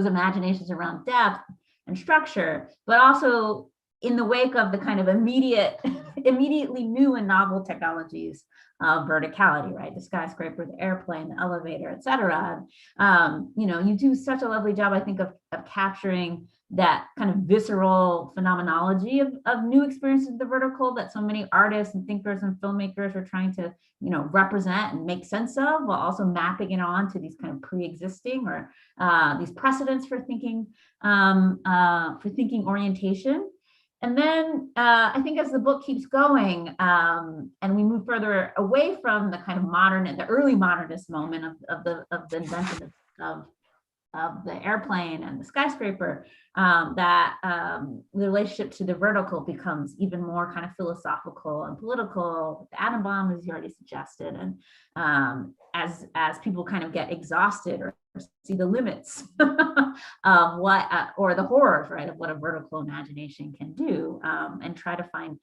imaginations around depth and structure, but also in the wake of the kind of immediately new and novel technologies of verticality, right? The skyscraper, the airplane, the elevator, et cetera. You do such a lovely job, I think, of capturing that kind of visceral phenomenology of new experiences of the vertical that so many artists and thinkers and filmmakers are trying to, represent and make sense of, while also mapping it on to these kind of pre-existing or these precedents for thinking orientation. And then I think as the book keeps going and we move further away from the kind of the early modernist moment of the invention of the airplane and the skyscraper, that the relationship to the vertical becomes even more kind of philosophical and political. The atom bomb, as you already suggested, and as people kind of get exhausted or see the limits of what or the horrors, right, of what a vertical imagination can do, and try to find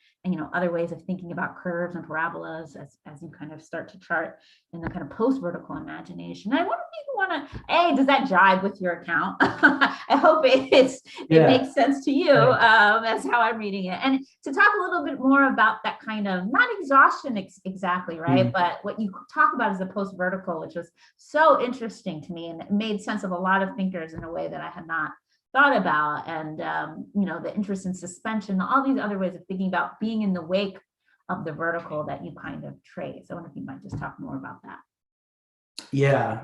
other ways of thinking about curves and parabolas as you kind of start to chart in the kind of post-vertical imagination. I wonder if you want to, does that jive with your account? I hope it makes sense to you. That's how I'm reading it. And to talk a little bit more about that kind of, not exhaustion exactly, right? But what you talk about is the post-vertical, which was so interesting to me, and it made sense of a lot of thinkers in a way that I had not thought about. And, the interest in suspension, all these other ways of thinking about being in the wake of the vertical that you kind of trace. I wonder if you might just talk more about that. Yeah,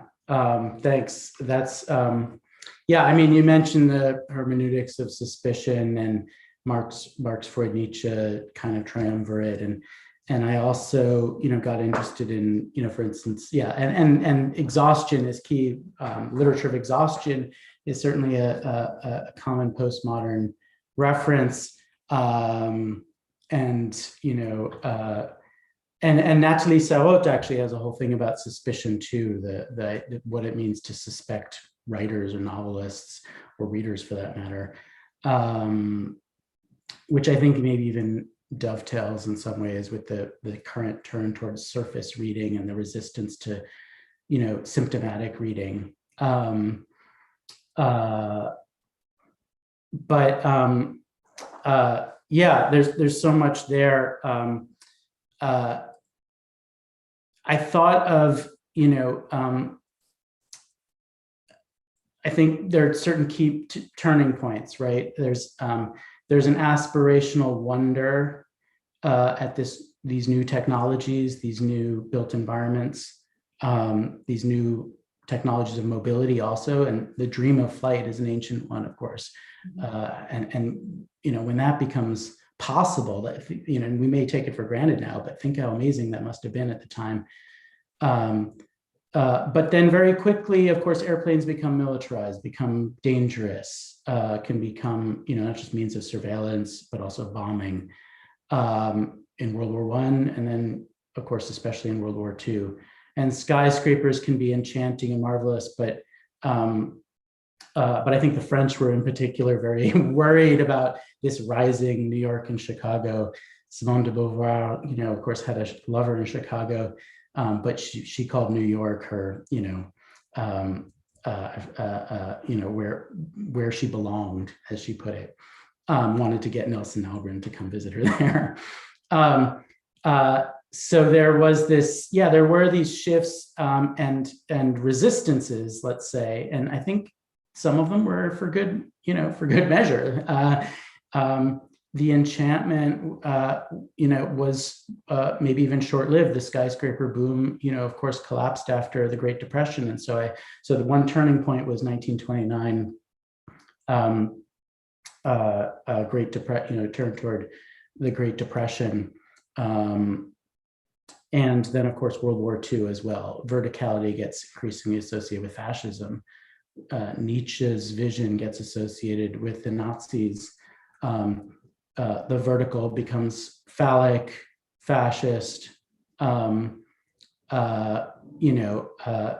thanks. That's, I mean, you mentioned the hermeneutics of suspicion and Marx, Freud, Nietzsche kind of triumvirate. And I also, got interested in, for instance, and exhaustion is key. Literature of exhaustion is certainly a common postmodern reference. And Nathalie Sarraute actually has a whole thing about suspicion too, what it means to suspect writers or novelists or readers for that matter, which I think maybe even dovetails in some ways with the current turn towards surface reading and the resistance to, symptomatic reading. There's so much there. I thought of, I think there are certain key turning points, right? There's an aspirational wonder at these new technologies, these new built environments, these new technologies of mobility also, and the dream of flight is an ancient one, of course. And when that becomes possible, that and we may take it for granted now, but think how amazing that must have been at the time. But then very quickly, of course, airplanes become militarized, become dangerous, can become, not just means of surveillance, but also bombing in World War I, and then, of course, especially in World War II. And skyscrapers can be enchanting and marvelous, but I think the French were in particular very worried about this rising New York and Chicago. Simone de Beauvoir, of course, had a lover in Chicago, but she called New York her, where she belonged, as she put it. Wanted to get Nelson Algren to come visit her there. So there was this, there were these shifts and resistances, let's say, and I think some of them were for good, for good measure. the enchantment, was maybe even short-lived. The skyscraper boom, of course, collapsed after the Great Depression. And so the one turning point was 1929, Great Depression, turned toward the Great Depression. And then, of course, World War II as well. Verticality gets increasingly associated with fascism. Nietzsche's vision gets associated with the Nazis. The vertical becomes phallic, fascist,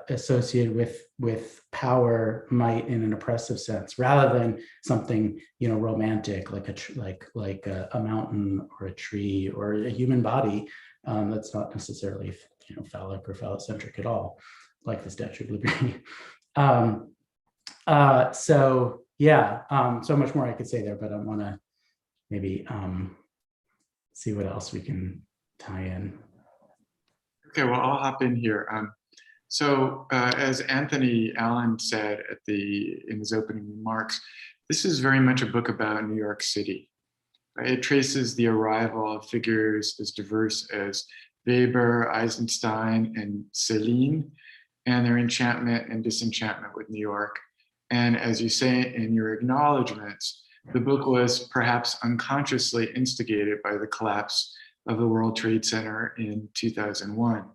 associated with power, might in an oppressive sense, rather than something romantic like a mountain or a tree or a human body that's not necessarily phallic or phallocentric at all, like the Statue of Liberty. So yeah, so much more I could say there, but I want to maybe see what else we can tie in. Okay, well, I'll hop in here. So as Anthony Allen said in his opening remarks, this is very much a book about New York City. Right? It traces the arrival of figures as diverse as Weber, Eisenstein, and Céline, and their enchantment and disenchantment with New York. And as you say in your acknowledgements, the book was perhaps unconsciously instigated by the collapse of the World Trade Center in 2001,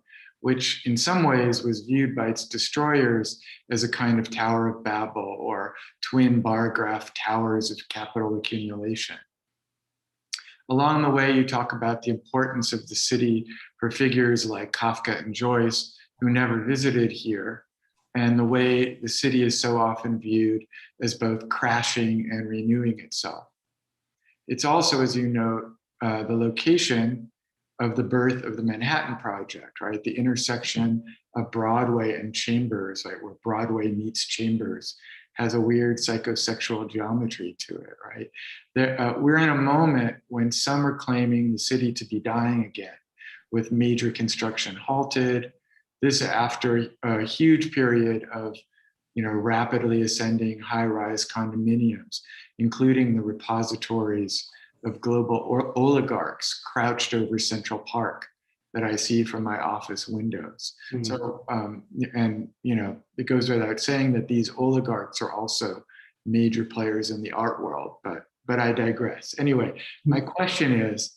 which in some ways was viewed by its destroyers as a kind of Tower of Babel or twin bar graph towers of capital accumulation. Along the way, you talk about the importance of the city for figures like Kafka and Joyce, who never visited here, and the way the city is so often viewed as both crashing and renewing itself. It's also, as you note, the location of the birth of the Manhattan Project, right? The intersection of Broadway and Chambers, right? Where Broadway meets Chambers, has a weird psychosexual geometry to it, right? We're in a moment when some are claiming the city to be dying again, with major construction halted. This after a huge period of rapidly ascending high-rise condominiums, including the repositories of global oligarchs crouched over Central Park that I see from my office windows. Mm-hmm. So, it goes without saying that these oligarchs are also major players in the art world, but I digress. Anyway, my question is,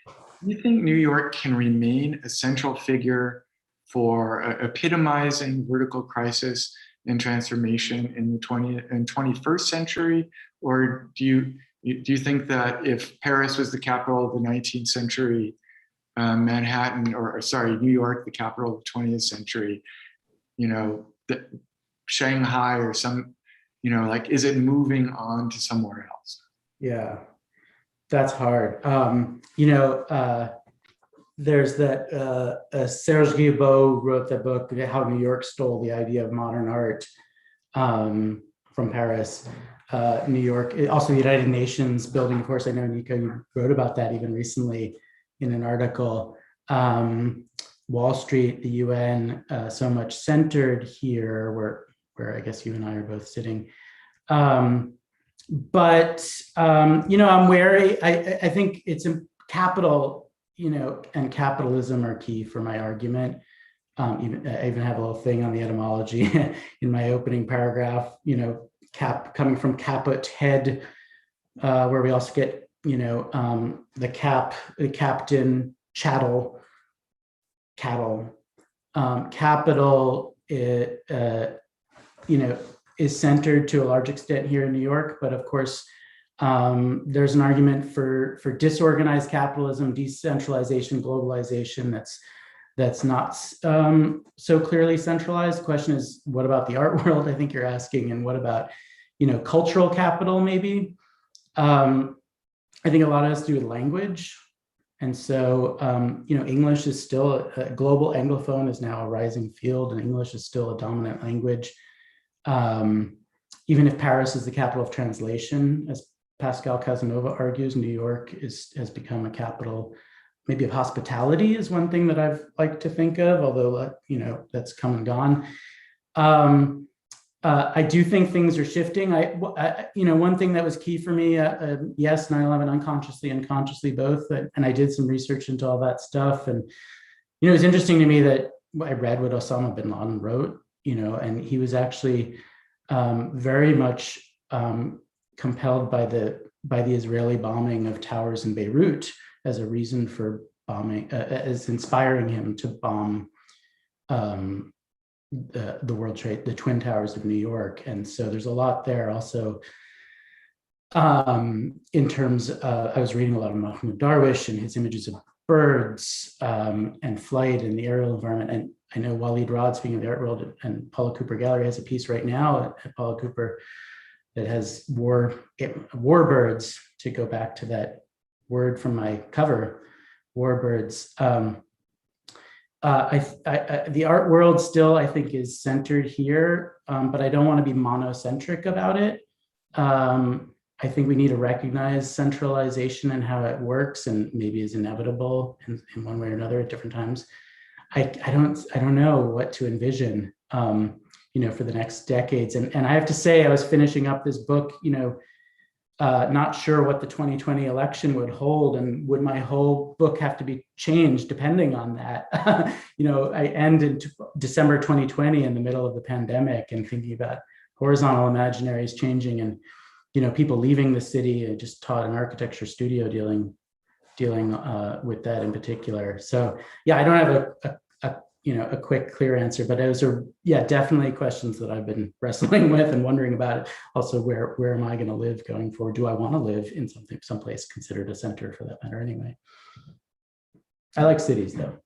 do you think New York can remain a central figure for epitomizing vertical crisis and transformation in the 20th and 21st century? Or do you think that if Paris was the capital of the 19th century, Manhattan, New York, the capital of the 20th century, Shanghai or some, is it moving on to somewhere else? Yeah, that's hard. There's that Serge Guilbeault wrote that book, How New York Stole the Idea of Modern Art, from Paris. New York, also the United Nations building, of course, I know, Nico, you wrote about that even recently in an article. Wall Street, the UN, so much centered here, where I guess you and I are both sitting. I'm wary. I think it's capital, and capitalism are key for my argument. I even have a little thing on the etymology in my opening paragraph, coming from caput, head, where we also get, the captain, chattel, cattle. Capital, is centered to a large extent here in New York, but of course, there's an argument for disorganized capitalism, decentralization, globalization that's not so clearly centralized. The question is, what about the art world? I think you're asking, and what about, cultural capital maybe? I think a lot of it has to do with language. And so, English is still, a global Anglophone is now a rising field, and English is still a dominant language. Even if Paris is the capital of translation, as Pascal Casanova argues, New York has become a capital, maybe of hospitality is one thing that I've liked to think of, although, that's come and gone. I do think things are shifting. One thing that was key for me, yes, 9/11 unconsciously and consciously both, and I did some research into all that stuff. And, it's interesting to me that I read what Osama bin Laden wrote, and he was actually very much compelled by the Israeli bombing of towers in Beirut as a reason for bombing, as inspiring him to bomb the World Trade, the Twin Towers of New York. And so there's a lot there also in terms of, I was reading a lot of Mahmoud Darwish and his images of birds and flight in the aerial environment. And I know Waleed Rod, speaking of the art world, and Paula Cooper Gallery has a piece right now at Paula Cooper that has war birds, to go back to that word from my cover, war birds. The art world still, I think, is centered here, but I don't want to be monocentric about it. I think we need to recognize centralization and how it works, and maybe is inevitable in one way or another at different times. I don't know what to envision, for the next decades. And I have to say, I was finishing up this book, not sure what the 2020 election would hold, and would my whole book have to be changed depending on that. I end in December 2020 in the middle of the pandemic, and thinking about horizontal imaginaries changing, and people leaving the city. I just taught an architecture studio dealing with that in particular. So yeah, I don't have a quick, clear answer, but those are, definitely questions that I've been wrestling with and wondering about. Also, where am I going to live going forward? Do I want to live in someplace considered a center, for that matter? Anyway, I like cities though.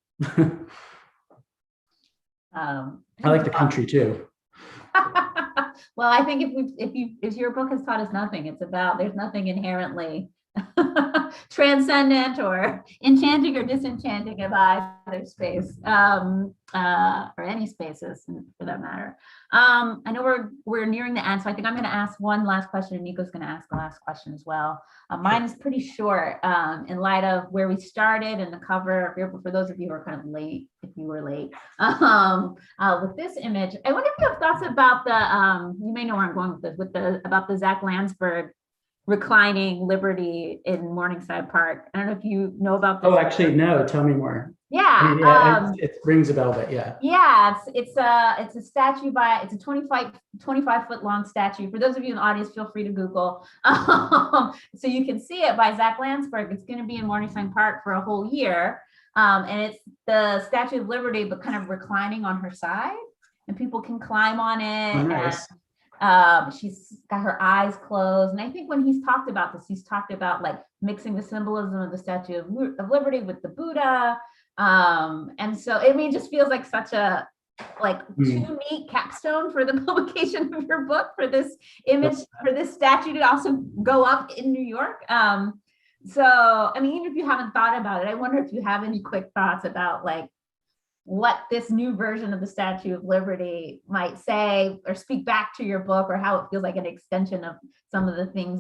I like the country too. Well, I think if your book has taught us nothing, it's about, there's nothing inherently transcendent or enchanting or disenchanting of either space, or any spaces for that matter. I know we're nearing the end, so I think I'm going to ask one last question, and Nico's going to ask the last question as well. Mine is pretty short, in light of where we started and the cover. For those of you who are kind of late, if you were late, with this image, I wonder if you have thoughts about the, you may know where I'm going with this, about the Zach Landsberg reclining Liberty in Morningside Park. I don't know if you know about this. Oh, actually, no. Tell me more. Yeah, it rings a bell, but yeah. Yeah, it's a statue it's a 25 foot long statue. For those of you in the audience, feel free to Google. So you can see it by Zach Landsberg. It's going to be in Morningside Park for a whole year. And it's the Statue of Liberty, but kind of reclining on her side, and people can climb on it. Oh, nice. And she's got her eyes closed. And I think when he's talked about this, he's talked about like mixing the symbolism of the Statue of Liberty with the Buddha. And so it just feels like such a too neat capstone for the publication of your book, for this image, for this statue to also go up in New York. So I mean, even if you haven't thought about it, I wonder if you have any quick thoughts about like what this new version of the Statue of Liberty might say or speak back to your book, or how it feels like an extension of some of the things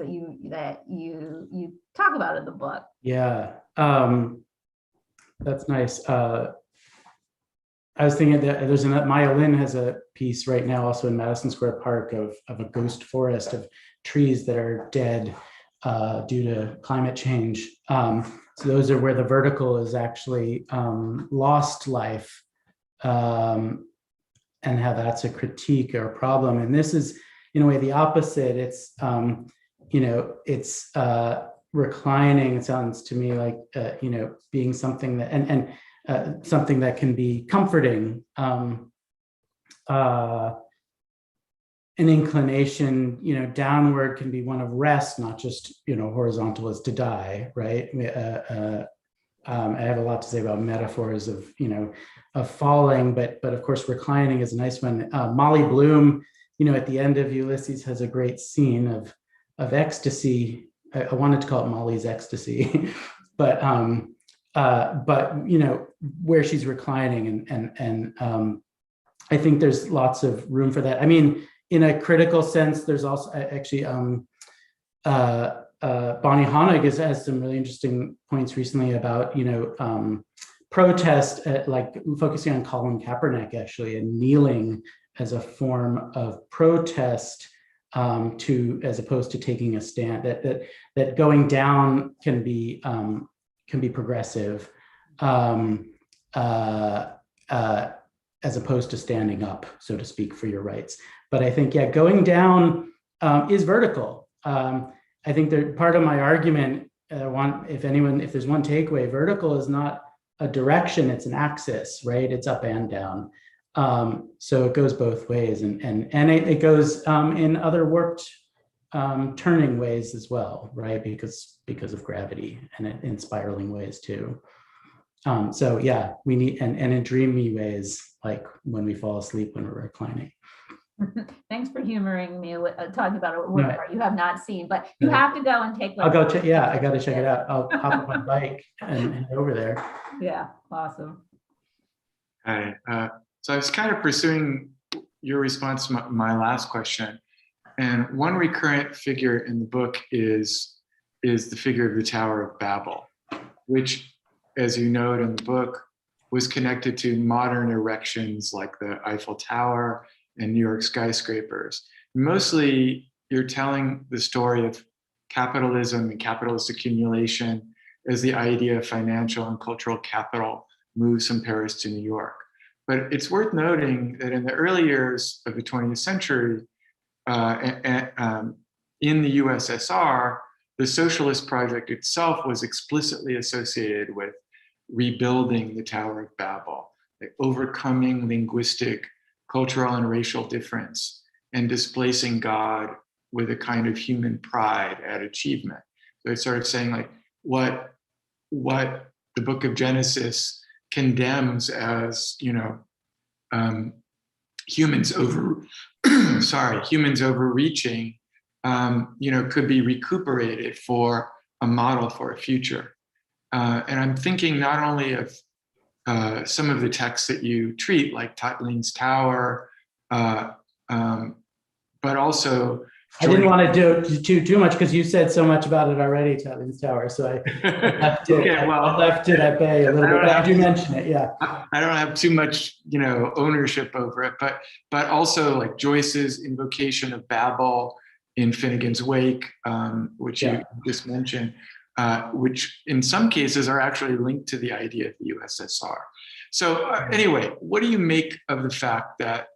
that you talk about in the book. Yeah, that's nice. I was thinking that Maya Lin has a piece right now also in Madison Square Park of a ghost forest of trees that are dead due to climate change. So those are where the vertical is actually lost life, and how that's a critique or a problem. And this is, in a way, the opposite. It's, it's reclining. It sounds to me like, being something that, and something that can be comforting. An inclination, downward can be one of rest, not just, horizontal is to die, right? I have a lot to say about metaphors of, of falling, but of course, reclining is a nice one. Molly Bloom, at the end of Ulysses has a great scene of ecstasy. I wanted to call it Molly's ecstasy, but where she's reclining, and I think there's lots of room for that. I mean, in a critical sense, there's also actually Bonnie Honig has some really interesting points recently about protest, like focusing on Colin Kaepernick actually, and kneeling as a form of protest, as opposed to taking a stand. That going down can be progressive, as opposed to standing up, so to speak, for your rights. But I think, yeah, going down is vertical. I think that part of my argument, if there's one takeaway, vertical is not a direction, it's an axis, right? It's up and down. So it goes both ways, and it goes in other warped turning ways as well, right? Because of gravity, and in spiraling ways too. So yeah, we need, and in dreamy ways, like when we fall asleep when we're reclining. Thanks for humoring me with talking about a work No. you have not seen, but you have to go and take. I'll go check. Yeah, I got to check it out. I'll hop on my bike and head over there. Yeah, awesome. Hi. So I was kind of pursuing your response to my last question, and one recurrent figure in the book is the figure of the Tower of Babel, which, as you note in the book, was connected to modern erections like the Eiffel Tower and New York skyscrapers. Mostly, you're telling the story of capitalism and capitalist accumulation as the idea of financial and cultural capital moves from Paris to New York. But it's worth noting that in the early years of the 20th century, in the USSR, the socialist project itself was explicitly associated with rebuilding the Tower of Babel, like overcoming linguistic, cultural, and racial difference, and displacing God with a kind of human pride at achievement. So it's sort of saying like what the book of Genesis condemns as, humans overreaching, could be recuperated for a model for a future. And I'm thinking not only of some of the texts that you treat, like Tatlin's Tower, but also. I didn't want to do too much because you said so much about it already, Tatlin's Tower. So I left it. I left it at bay a little bit. But I do mention it, yeah. I don't have too much, ownership over it, but also like Joyce's invocation of Babel in Finnegan's Wake, which you just mentioned. Which in some cases are actually linked to the idea of the USSR. So anyway, what do you make of the fact that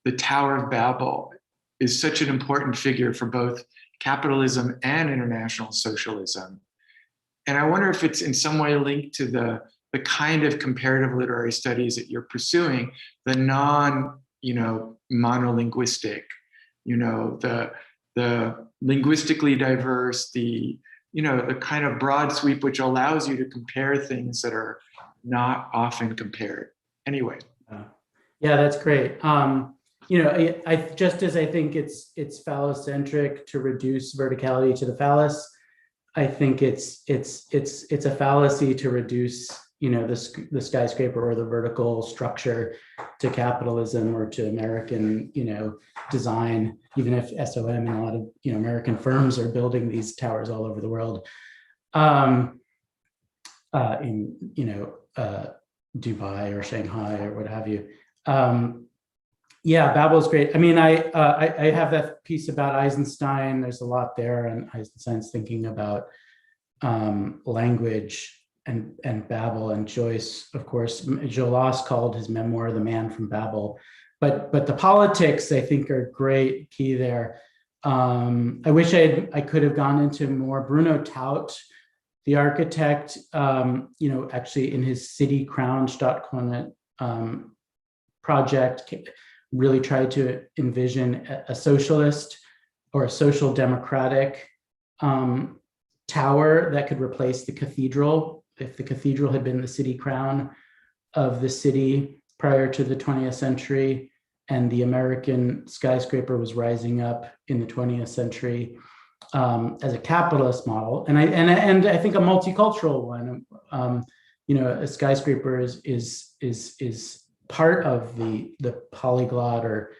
the Tower of Babel is such an important figure for both capitalism and international socialism? And I wonder if it's in some way linked to the kind of comparative literary studies that you're pursuing, the monolinguistic, the linguistically diverse, the kind of broad sweep which allows you to compare things that are not often compared. Anyway. Yeah, that's great. I just as I think it's phallocentric to reduce verticality to the phallus, I think it's a fallacy to reduce the skyscraper or the vertical structure to capitalism or to American design, even if SOM and a lot of American firms are building these towers all over the world, in Dubai or Shanghai or what have you. Yeah, Babel is great. I mean, I have that piece about Eisenstein. There's a lot there, and Eisenstein's thinking about language and Babel, and Joyce, of course. Jolas called his memoir "The Man from Babel," but the politics I think are great key there. I wish I could have gone into more. Bruno Taut, the architect, actually in his City Crown Stadtkrone project, really tried to envision a socialist or a social democratic tower that could replace the cathedral. If the cathedral had been the city crown of the city prior to the 20th century, and the American skyscraper was rising up in the 20th century as a capitalist model, and I think a multicultural one. A skyscraper is part of the polyglot or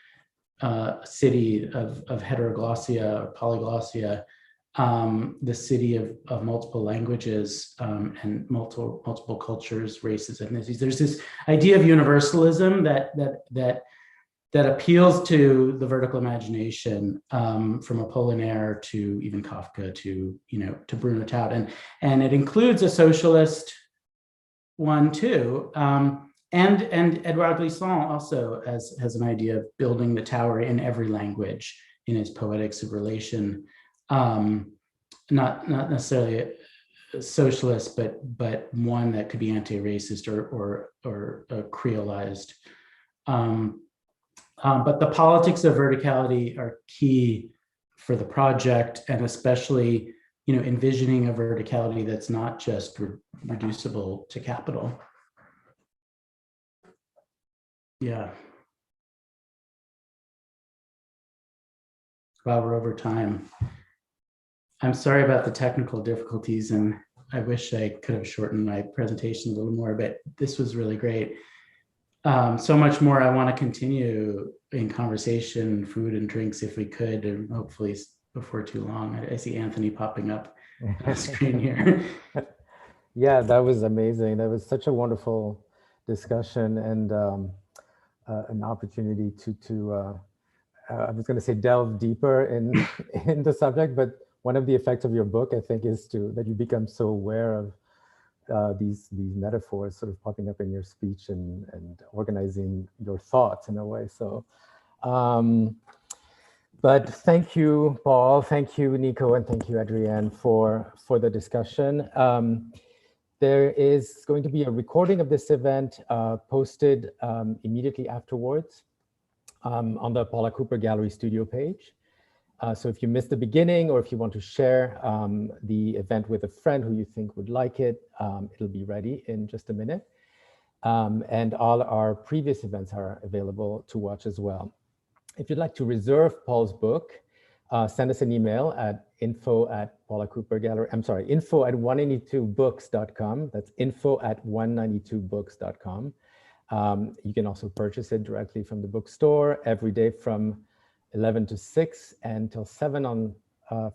city of heteroglossia or polyglossia, the city of multiple languages and multiple cultures, races, ethnicities. There's this idea of universalism that that appeals to the vertical imagination, from Apollinaire to even Kafka to, to Bruno Taut. And it includes a socialist one too. And Edouard Glissant also has an idea of building the tower in every language in his Poetics of Relation. Not necessarily a socialist, but one that could be anti-racist or creolized. But the politics of verticality are key for the project, and especially, envisioning a verticality that's not just reducible to capital. Yeah. Wow, we're over time. I'm sorry about the technical difficulties, and I wish I could have shortened my presentation a little more, but this was really great. So much more I want to continue in conversation, food and drinks if we could, and hopefully before too long. I see Anthony popping up on the screen here. Yeah, that was amazing. That was such a wonderful discussion, and an opportunity to I was going to say delve deeper in the subject, but one of the effects of your book, I think, is that you become so aware of these metaphors sort of popping up in your speech and organizing your thoughts in a way. So, but thank you, Paul, thank you, Nico, and thank you, Adrienne, for the discussion. There is going to be a recording of this event posted immediately afterwards on the Paula Cooper Gallery Studio page. So if you missed the beginning, or if you want to share the event with a friend who you think would like it, it'll be ready in just a minute. And all our previous events are available to watch as well. If you'd like to reserve Paul's book, send us an email at info@192books.com. That's info@192books.com. You can also purchase it directly from the bookstore every day from 11 to 6 and till 7 on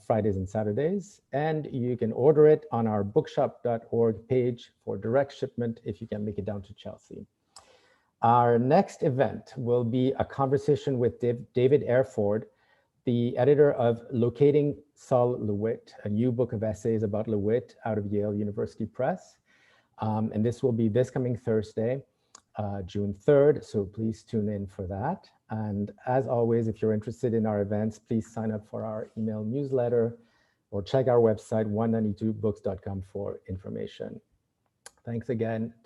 Fridays and Saturdays. And you can order it on our bookshop.org page for direct shipment if you can make it down to Chelsea. Our next event will be a conversation with David Airford, the editor of Locating Sol LeWitt, a new book of essays about LeWitt out of Yale University Press. And this will be this coming Thursday, June 3rd, so please tune in for that. And as always, if you're interested in our events, please sign up for our email newsletter or check our website 192books.com for information. Thanks again to